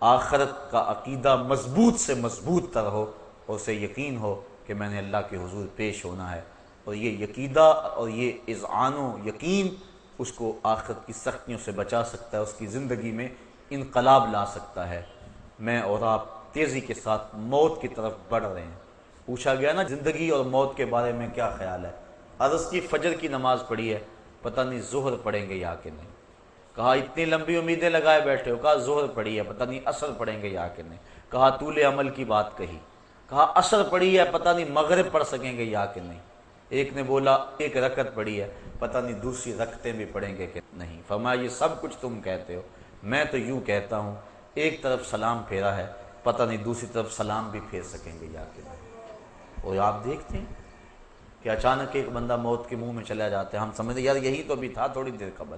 آخرت کا عقیدہ مضبوط سے مضبوط تر ہو اور اسے یقین ہو کہ میں نے اللہ کے حضور پیش ہونا ہے، اور یہ عقیدہ اور یہ اذعان و یقین اس کو آخرت کی سختیوں سے بچا سکتا ہے، اس کی زندگی میں انقلاب لا سکتا ہے۔ میں اور آپ تیزی کے ساتھ موت کی طرف بڑھ رہے ہیں۔ پوچھا گیا نا زندگی اور موت کے بارے میں کیا خیال ہے؟ عرض کی فجر کی نماز پڑھی ہے، پتہ نہیں ظہر پڑھیں گے یا کہ نہیں۔ کہا اتنی لمبی امیدیں لگائے بیٹھے ہو، کہا ظہر پڑھی ہے، پتہ نہیں عصر پڑھیں گے یا کہ نہیں۔ کہا طول عمل کی بات کہی، کہا عصر پڑھی ہے، پتہ نہیں مغرب پڑھ سکیں گے یا کہ نہیں۔ ایک نے بولا ایک رکعت پڑھی ہے، پتہ نہیں دوسری رکعتیں بھی پڑھیں گے کہ نہیں۔ فرمایا یہ سب کچھ تم کہتے ہو، میں تو یوں کہتا ہوں ایک طرف سلام پھیرا ہے، پتہ نہیں دوسری طرف سلام بھی پھیر سکیں گے یا کہ نہیں۔ اور آپ دیکھتے ہیں کہ اچانک ایک بندہ موت کے منہ میں چلا جاتا ہے، ہم سمجھتے یار یہی تو بھی تھا تھوڑی دیر قبل،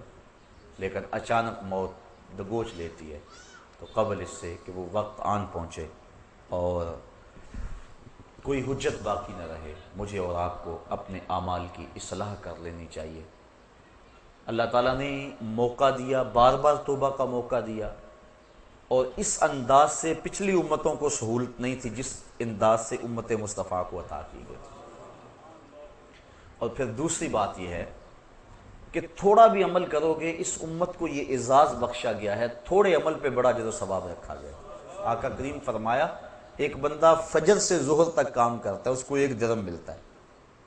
لیکن اچانک موت دبوچ لیتی ہے۔ تو قبل اس سے کہ وہ وقت آن پہنچے اور کوئی حجت باقی نہ رہے، مجھے اور آپ کو اپنے اعمال کی اصلاح کر لینی چاہیے۔ اللہ تعالیٰ نے موقع دیا، بار بار توبہ کا موقع دیا، اور اس انداز سے پچھلی امتوں کو سہولت نہیں تھی جس انداز سے امت مصطفیٰ کو عطا کی گئی۔ اور پھر دوسری بات یہ ہے کہ تھوڑا بھی عمل کرو گے، اس امت کو یہ اعزاز بخشا گیا ہے، تھوڑے عمل پہ بڑا اجر و ثواب رکھا گیا۔ آقا کریم فرمایا ایک بندہ فجر سے ظہر تک کام کرتا ہے، اس کو 1 درہم ملتا ہے۔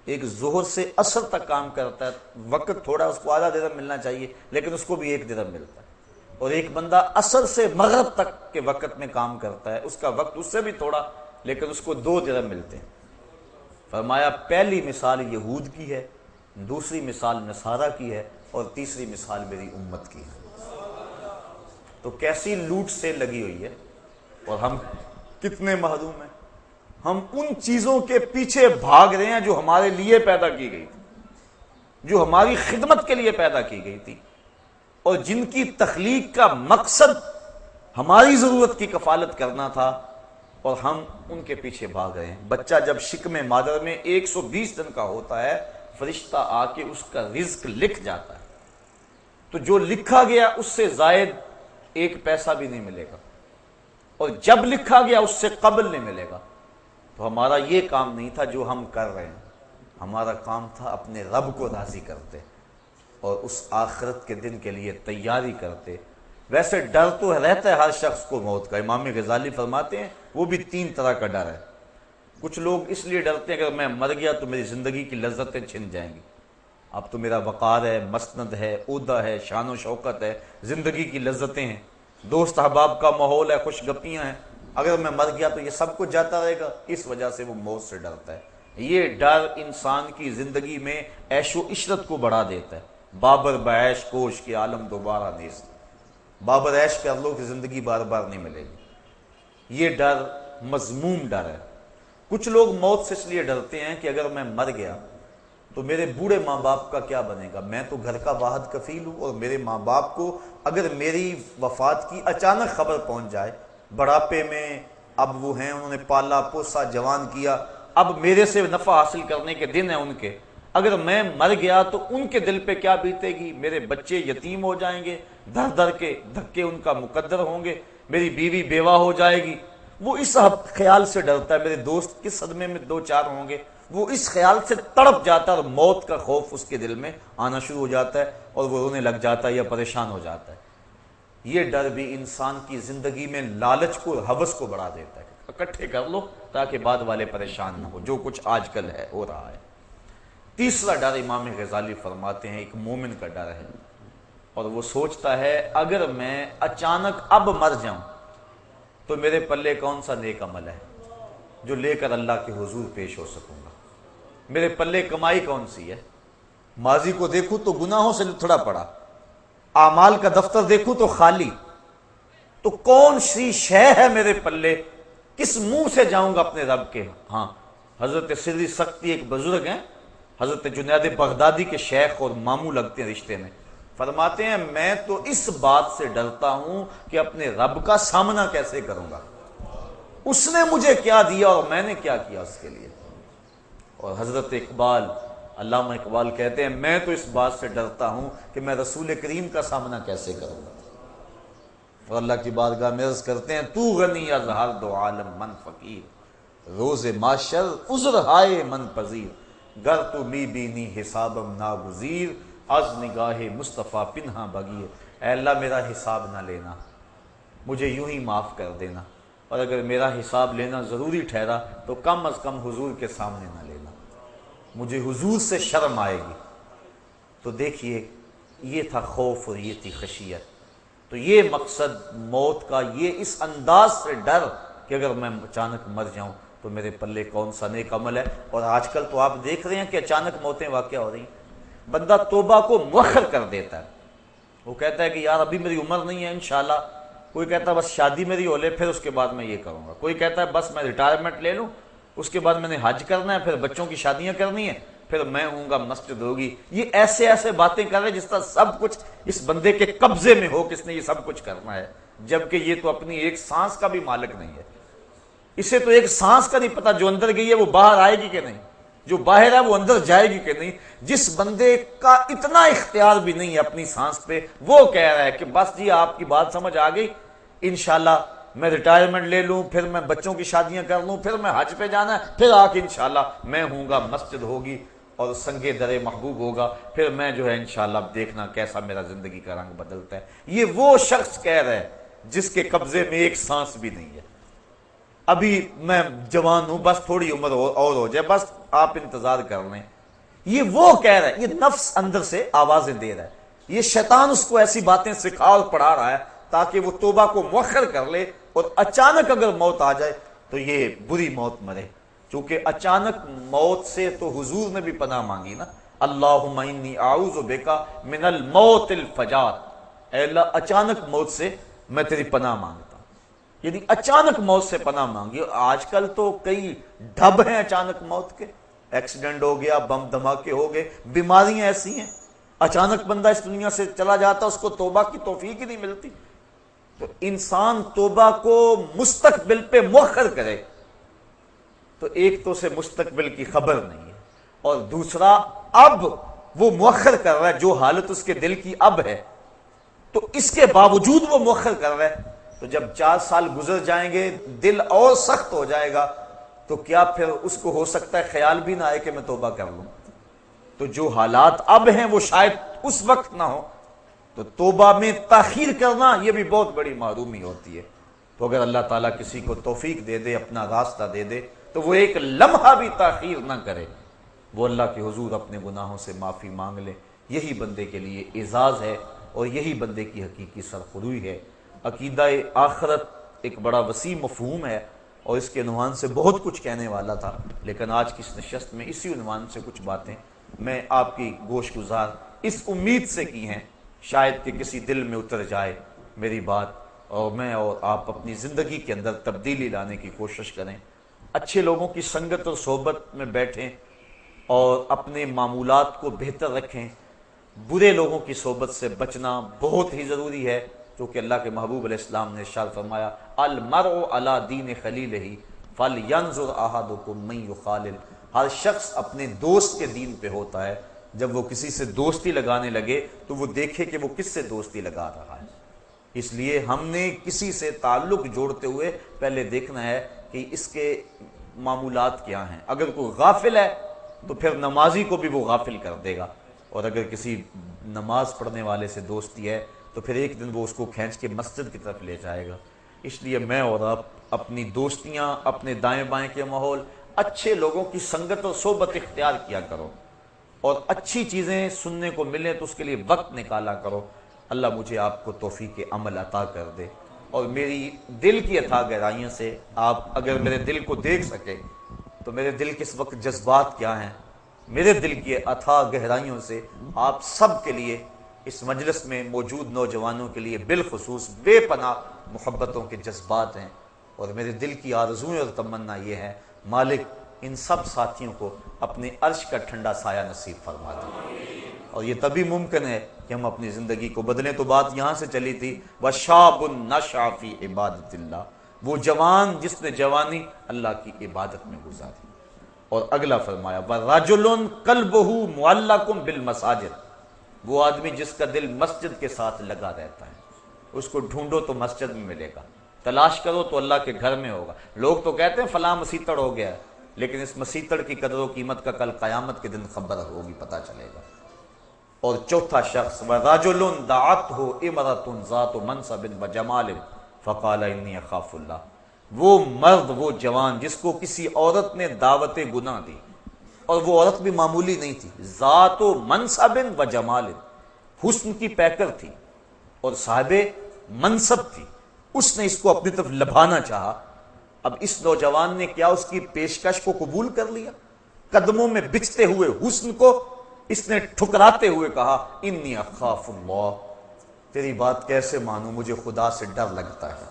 ایک ظہر سے عصر تک کام کرتا ہے، وقت تھوڑا، اس کو آدھا درہم ملنا چاہیے، لیکن اس کو بھی 1 درہم ملتا ہے۔ اور ایک بندہ عصر سے مغرب تک کے وقت میں کام کرتا ہے، اس کا وقت اس سے بھی تھوڑا، لیکن اس کو 2 درہم ملتے ہیں۔ فرمایا پہلی مثال یہود کی ہے، دوسری مثال نصارہ کی ہے، اور تیسری مثال میری امت کی ہے۔ تو کیسی لوٹ سے لگی ہوئی ہے، اور ہم کتنے محروم ہیں۔ ہم ان چیزوں کے پیچھے بھاگ رہے ہیں جو ہمارے لیے پیدا کی گئی تھی، جو ہماری خدمت کے لیے پیدا کی گئی تھی، اور جن کی تخلیق کا مقصد ہماری ضرورت کی کفالت کرنا تھا، اور ہم ان کے پیچھے بھاگ رہے ہیں۔ بچہ جب شکم مادر میں 120 دن کا ہوتا ہے، فرشتہ آ کے اس کا رزق لکھ جاتا ہے، تو جو لکھا گیا اس سے زائد 1 پیسہ بھی نہیں ملے گا، اور جب لکھا گیا اس سے قبل نہیں ملے گا۔ تو ہمارا یہ کام نہیں تھا جو ہم کر رہے ہیں، ہمارا کام تھا اپنے رب کو راضی کرتے اور اس آخرت کے دن کے لیے تیاری کرتے۔ ویسے ڈر تو رہتا ہے ہر شخص کو موت کا، امام غزالی فرماتے ہیں وہ بھی 3 طرح کا ڈر ہے۔ کچھ لوگ اس لیے ڈرتے ہیں کہ میں مر گیا تو میری زندگی کی لذتیں چھن جائیں گی، اب تو میرا وقار ہے، مسند ہے، عہدہ ہے، شان و شوکت ہے، زندگی کی لذتیں ہیں، دوست احباب کا ماحول ہے، خوش گپیاں ہیں، اگر میں مر گیا تو یہ سب کچھ جاتا رہے گا، اس وجہ سے وہ موت سے ڈرتا ہے۔ یہ ڈر انسان کی زندگی میں عیش و عشرت کو بڑھا دیتا ہے۔ بابر بعیش کوش کے عالم دوبارہ نیست، بابر عیش کر لو کہ زندگی بار بار نہیں ملے گی۔ یہ ڈر مذموم ڈر ہے۔ کچھ لوگ موت سے اس لیے ڈرتے ہیں کہ اگر میں مر گیا تو میرے بوڑھے ماں باپ کا کیا بنے گا، میں تو گھر کا واحد کفیل ہوں، اور میرے ماں باپ کو اگر میری وفات کی اچانک خبر پہنچ جائے، بڑھاپے میں اب وہ ہیں، انہوں نے پالا پوسا جوان کیا، اب میرے سے نفع حاصل کرنے کے دن ہیں ان کے، اگر میں مر گیا تو ان کے دل پہ کیا بیتے گی، میرے بچے یتیم ہو جائیں گے، در در کے دھکے ان کا مقدر ہوں گے، میری بیوی بیوہ ہو جائے گی۔ وہ اس خیال سے ڈرتا ہے، میرے دوست کس صدمے میں 2-4 ہوں گے، وہ اس خیال سے تڑپ جاتا ہے، اور موت کا خوف اس کے دل میں آنا شروع ہو جاتا ہے، اور وہ رونے لگ جاتا ہے یا پریشان ہو جاتا ہے۔ یہ ڈر بھی انسان کی زندگی میں لالچ کو، ہوس کو بڑھا دیتا ہے، اکٹھے کر لو تاکہ بعد والے پریشان نہ ہو، جو کچھ آج کل ہے ہو رہا ہے۔ تیسرا ڈر امام غزالی فرماتے ہیں ایک مومن کا ڈر ہے، اور وہ سوچتا ہے اگر میں اچانک اب مر جاؤں تو میرے پلے کون سا نیک عمل ہے جو لے کر اللہ کے حضور پیش ہو سکوں گا، میرے پلے کمائی کون سی ہے۔ ماضی کو دیکھوں تو گناہوں سے لتھڑا پڑا، اعمال کا دفتر دیکھوں تو خالی، تو کون سی شے ہے میرے پلے، کس منہ سے جاؤں گا اپنے رب کے ہاں۔ حضرت سری سختی ایک بزرگ ہیں، حضرت جنید بغدادی کے شیخ اور ماموں لگتے ہیں رشتے میں، فرماتے ہیں میں تو اس بات سے ڈرتا ہوں کہ اپنے رب کا سامنا کیسے کروں گا، اس نے مجھے کیا دیا اور میں نے کیا کیا اس کے لیے۔ اور حضرت اقبال، علامہ اقبال کہتے ہیں میں تو اس بات سے ڈرتا ہوں کہ میں رسول کریم کا سامنا کیسے کروں گا۔ اور اللہ کی بارگاہ میں عرض کرتے ہیں تو غنی از ہر دو عالم من فقیر، روز معاشر عذر ہائے من پذیر، گر تو می بینی حسابم ناگزیر، از نگاہ مصطفیٰ پنہا بگیر۔ اے اللہ میرا حساب نہ لینا، مجھے یوں ہی معاف کر دینا، اور اگر میرا حساب لینا ضروری ٹھہرا تو کم از کم حضور کے سامنے نہ لینا، مجھے حضور سے شرم آئے گی۔ تو دیکھیے یہ تھا خوف اور یہ تھی خشیت۔ تو یہ مقصد موت کا، یہ اس انداز سے ڈر کہ اگر میں اچانک مر جاؤں تو میرے پلے کون سا نیک عمل ہے۔ اور آج کل تو آپ دیکھ رہے ہیں کہ اچانک موتیں واقع ہو رہی ہیں، بندہ توبہ کو مؤخر کر دیتا ہے، وہ کہتا ہے کہ یار ابھی میری عمر نہیں ہے، انشاءاللہ کوئی کہتا ہے بس شادی میری ہو لے پھر اس کے بعد میں یہ کروں گا، کوئی کہتا ہے بس میں ریٹائرمنٹ لے لوں اس کے بعد میں نے حج کرنا ہے، پھر بچوں کی شادیاں کرنی ہے، پھر میں ہوں گا مسجد ہوگی۔ یہ ایسے باتیں کر رہے جس طرح سب کچھ اس بندے کے قبضے میں ہو، کس نے یہ سب کچھ کرنا ہے، جبکہ یہ تو اپنی ایک سانس کا بھی مالک نہیں ہے۔ اسے تو ایک سانس کا نہیں پتا، جو اندر گئی ہے وہ باہر آئے گی کہ نہیں، جو باہر ہے وہ اندر جائے گی کہ نہیں۔ جس بندے کا اتنا اختیار بھی نہیں ہے اپنی سانس پہ، وہ کہہ رہا ہے کہ بس جی آپ کی بات سمجھ آ گئی، انشاءاللہ میں ریٹائرمنٹ لے لوں، پھر میں بچوں کی شادیاں کر لوں، پھر میں حج پہ جانا ہے، پھر آ کے انشاءاللہ میں ہوں گا، مسجد ہوگی اور سنگے در محبوب ہوگا، پھر میں جو ہے انشاءاللہ دیکھنا کیسا میرا زندگی کا رنگ بدلتا ہے۔ یہ وہ شخص کہہ رہا ہے جس کے قبضے میں ایک سانس بھی نہیں ہے۔ ابھی میں جوان ہوں، بس تھوڑی عمر اور ہو جائے، بس آپ انتظار کر لیں۔ یہ وہ کہہ رہا ہے، یہ نفس اندر سے آوازیں دے رہا ہے، یہ شیطان اس کو ایسی باتیں سکھا اور پڑھا رہا ہے تاکہ وہ توبہ کو مؤخر کر لے، اور اچانک اگر موت آ جائے تو یہ بری موت مرے۔ چونکہ اچانک موت سے تو حضور نے بھی پناہ مانگی نا، اللہم انی اعوذ بک من الموت الفجاۃ، اے اللہ اچانک موت سے میں تیری پناہ مانگتا ہوں، یعنی اچانک موت سے پناہ مانگی۔ آج کل تو کئی ڈھب ہیں اچانک موت کے، ایکسیڈنٹ ہو گیا، بم دھماکے ہو گئے، بیماریاں ایسی ہیں، اچانک بندہ اس دنیا سے چلا جاتا، اس کو توبہ کی توفیق ہی نہیں ملتی۔ تو انسان توبہ کو مستقبل پہ مؤخر کرے تو ایک تو اسے مستقبل کی خبر نہیں ہے، اور دوسرا اب وہ مؤخر کر رہا ہے جو حالت اس کے دل کی اب ہے، تو اس کے باوجود وہ مؤخر کر رہا ہے، تو جب 4 سال گزر جائیں گے دل اور سخت ہو جائے گا، تو کیا پھر اس کو ہو سکتا ہے خیال بھی نہ آئے کہ میں توبہ کر لوں؟ تو جو حالات اب ہیں وہ شاید اس وقت نہ ہو، تو توبہ میں تاخیر کرنا یہ بھی بہت بڑی معرومی ہوتی ہے۔ تو اگر اللہ تعالیٰ کسی کو توفیق دے دے، اپنا راستہ دے دے، تو وہ ایک لمحہ بھی تاخیر نہ کرے، وہ اللہ کے حضور اپنے گناہوں سے معافی مانگ لے۔ یہی بندے کے لیے اعزاز ہے، اور یہی بندے کی حقیقی سرخروئی ہے۔ عقیدہ آخرت ایک بڑا وسیع مفہوم ہے، اور اس کے عنوان سے بہت کچھ کہنے والا تھا، لیکن آج کی اس نشست میں اسی عنوان سے کچھ باتیں میں آپ کی گوش گزار اس امید سے کی ہیں، شاید کہ کسی دل میں اتر جائے میری بات، اور میں اور آپ اپنی زندگی کے اندر تبدیلی لانے کی کوشش کریں، اچھے لوگوں کی سنگت اور صحبت میں بیٹھیں، اور اپنے معمولات کو بہتر رکھیں۔ برے لوگوں کی صحبت سے بچنا بہت ہی ضروری ہے، کیونکہ اللہ کے محبوب علیہ السلام نے ارشاد فرمایا المرء علی دین خلیلہ فلینظر احدکم من یخالل، ہر شخص اپنے دوست کے دین پہ ہوتا ہے، جب وہ کسی سے دوستی لگانے لگے تو وہ دیکھے کہ وہ کس سے دوستی لگا رہا ہے۔ اس لیے ہم نے کسی سے تعلق جوڑتے ہوئے پہلے دیکھنا ہے کہ اس کے معمولات کیا ہیں۔ اگر کوئی غافل ہے تو پھر نمازی کو بھی وہ غافل کر دے گا، اور اگر کسی نماز پڑھنے والے سے دوستی ہے تو پھر ایک دن وہ اس کو کھینچ کے مسجد کی طرف لے جائے گا۔ اس لیے میں اور آپ اپنی دوستیاں، اپنے دائیں بائیں کے ماحول، اچھے لوگوں کی سنگت اور صحبت اختیار کیا کرو، اور اچھی چیزیں سننے کو ملیں تو اس کے لیے وقت نکالا کرو۔ اللہ مجھے آپ کو توفیق عمل عطا کر دے، اور میری دل کی اتھاہ گہرائیوں سے آپ اگر میرے دل کو دیکھ سکے تو میرے دل کے اس وقت جذبات کیا ہیں، میرے دل کی اتھاہ گہرائیوں سے آپ سب کے لیے، اس مجلس میں موجود نوجوانوں کے لیے بالخصوص بے پناہ محبتوں کے جذبات ہیں، اور میرے دل کی آرزوئیں اور تمنا یہ ہے مالک ان سب ساتھیوں کو اپنے عرش کا ٹھنڈا سایہ نصیب فرما دے، اور یہ تبھی ممکن ہے کہ ہم اپنی زندگی کو بدلیں۔ تو بات یہاں سے چلی تھی وَشَابٌ نَشَأَ فِي عِبَادَةِ اللَّهِ، وہ جوان جس نے جوانی اللہ کی عبادت میں گزاری۔ اور اگلا فرمایا وَرَجُلٌ قَلْبُهُ مُعَلَّقٌ بِالْمَسَاجِدِ، وہ آدمی جس کا دل مسجد کے ساتھ لگا رہتا ہے، اس کو ڈھونڈو تو مسجد میں ملے گا، تلاش کرو تو اللہ کے گھر میں ہوگا۔ لوگ تو کہتے ہیں فلاں مسیتڑ ہو گیا، لیکن اس مسیتڑ کی قدر و قیمت کا کل قیامت کے دن خبر ہوگی، پتہ چلے گا۔ اور چوتھا شخص وَرَجُلٌ دَعَتْهُ امْرَأَةٌ ذَاتُ مَنْصَبٍ وَجَمَالٍ فَقَالَ إِنِّي أَخَافُ اللَّهَ، وہ مرد، وہ جوان جس کو کسی عورت نے دعوت گناہ دی، اور وہ عورت بھی معمولی نہیں تھی، ذات و منصب و جمال، حسن کی پیکر تھی اور صاحب منصب تھی، اس نے اس کو اپنی طرف لبھانا چاہا۔ اب اس نوجوان نے کیا اس کی پیشکش کو قبول کر لیا؟ قدموں میں بچھتے ہوئے حسن کو اس نے ٹھکراتے ہوئے کہا انی اخاف اللہ، تیری بات کیسے مانوں، مجھے خدا سے ڈر لگتا ہے،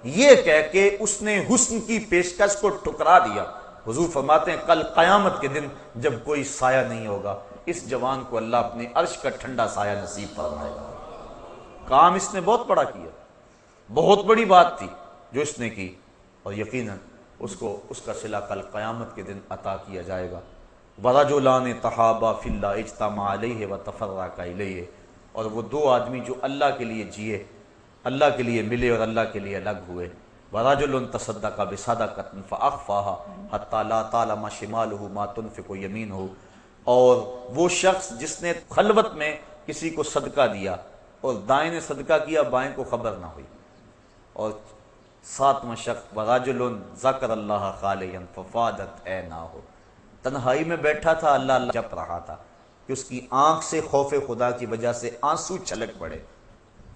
یہ کہہ کے اس نے حسن کی پیشکش کو ٹھکرا دیا۔ حضور فرماتے ہیں کل قیامت کے دن جب کوئی سایہ نہیں ہوگا، اس جوان کو اللہ اپنے عرش کا ٹھنڈا سایہ نصیب فرمائے گا۔ کام اس نے بہت بڑا کیا، بہت بڑی بات تھی جو اس نے کی، اور یقیناً اس کو اس کا صلہ کل قیامت کے دن عطا کیا جائے گا۔ وَرَجُلَانِ تَحَابَا فِي اللَّهِ اجْتَمَعَا عَلَيْهِ وَتَفَرَّقَا إِلَيْهِ، اور وہ دو آدمی جو اللہ کے لیے جیے، اللہ کے لیے ملے اور اللہ کے لیے الگ ہوئے۔ وَرَجُلٌ تَصَدَّقَ بِصَدَقَةٍ فَأَخْفَاهَا حَتَّى لَا تَعْلَمَ شِمَالُهُ مَا تُنْفِقُ يَمِينُهُ، اور وہ شخص جس نے خلوت میں کسی کو صدقہ دیا اور دائیں نے صدقہ کیا، بائیں کو خبر نہ ہوئی۔ اور ساتواں شخص وَرَجُلٌ ذَكَرَ اللَّهَ خَالِيًا فَفَاضَتْ عَيْنَاهُ، تنہائی میں بیٹھا تھا، اللہ اللہ جپ رہا تھا کہ اس کی آنکھ سے خوف خدا کی وجہ سے آنسو چھلک پڑے۔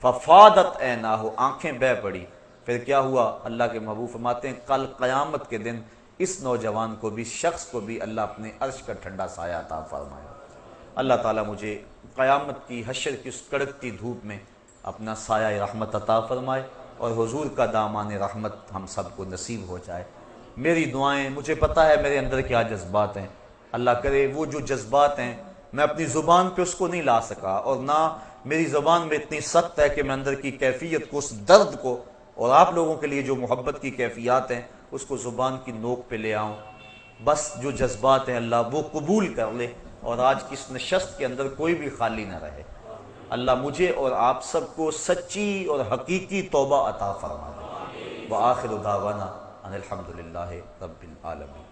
فَفَاضَتْ عَيْنَاهُ، آنکھیں بہہ پڑی۔ پھر کیا ہوا؟ اللہ کے محبوب فرماتے ہیں کل قیامت کے دن اس نوجوان کو بھی، شخص کو بھی اللہ اپنے عرش کا ٹھنڈا سایہ عطا فرمائے۔ اللہ تعالیٰ مجھے قیامت کی حشر کی اس کڑکتی دھوپ میں اپنا سایہ رحمت عطا فرمائے، اور حضور کا دامان رحمت ہم سب کو نصیب ہو جائے۔ میری دعائیں، مجھے پتہ ہے میرے اندر کیا جذبات ہیں، اللہ کرے وہ جو جذبات ہیں میں اپنی زبان پہ اس کو نہیں لا سکا، اور نہ میری زبان میں اتنی سخت ہے کہ میں اندر کی کیفیت کو، اس درد کو، اور آپ لوگوں کے لیے جو محبت کی کیفیات ہیں اس کو زبان کی نوک پہ لے آؤں۔ بس جو جذبات ہیں اللہ وہ قبول کر لے، اور آج کی اس نشست کے اندر کوئی بھی خالی نہ رہے۔ اللہ مجھے اور آپ سب کو سچی اور حقیقی توبہ عطا فرما دے۔ وآخر دعوانا ان الحمد للہ رب العالمین۔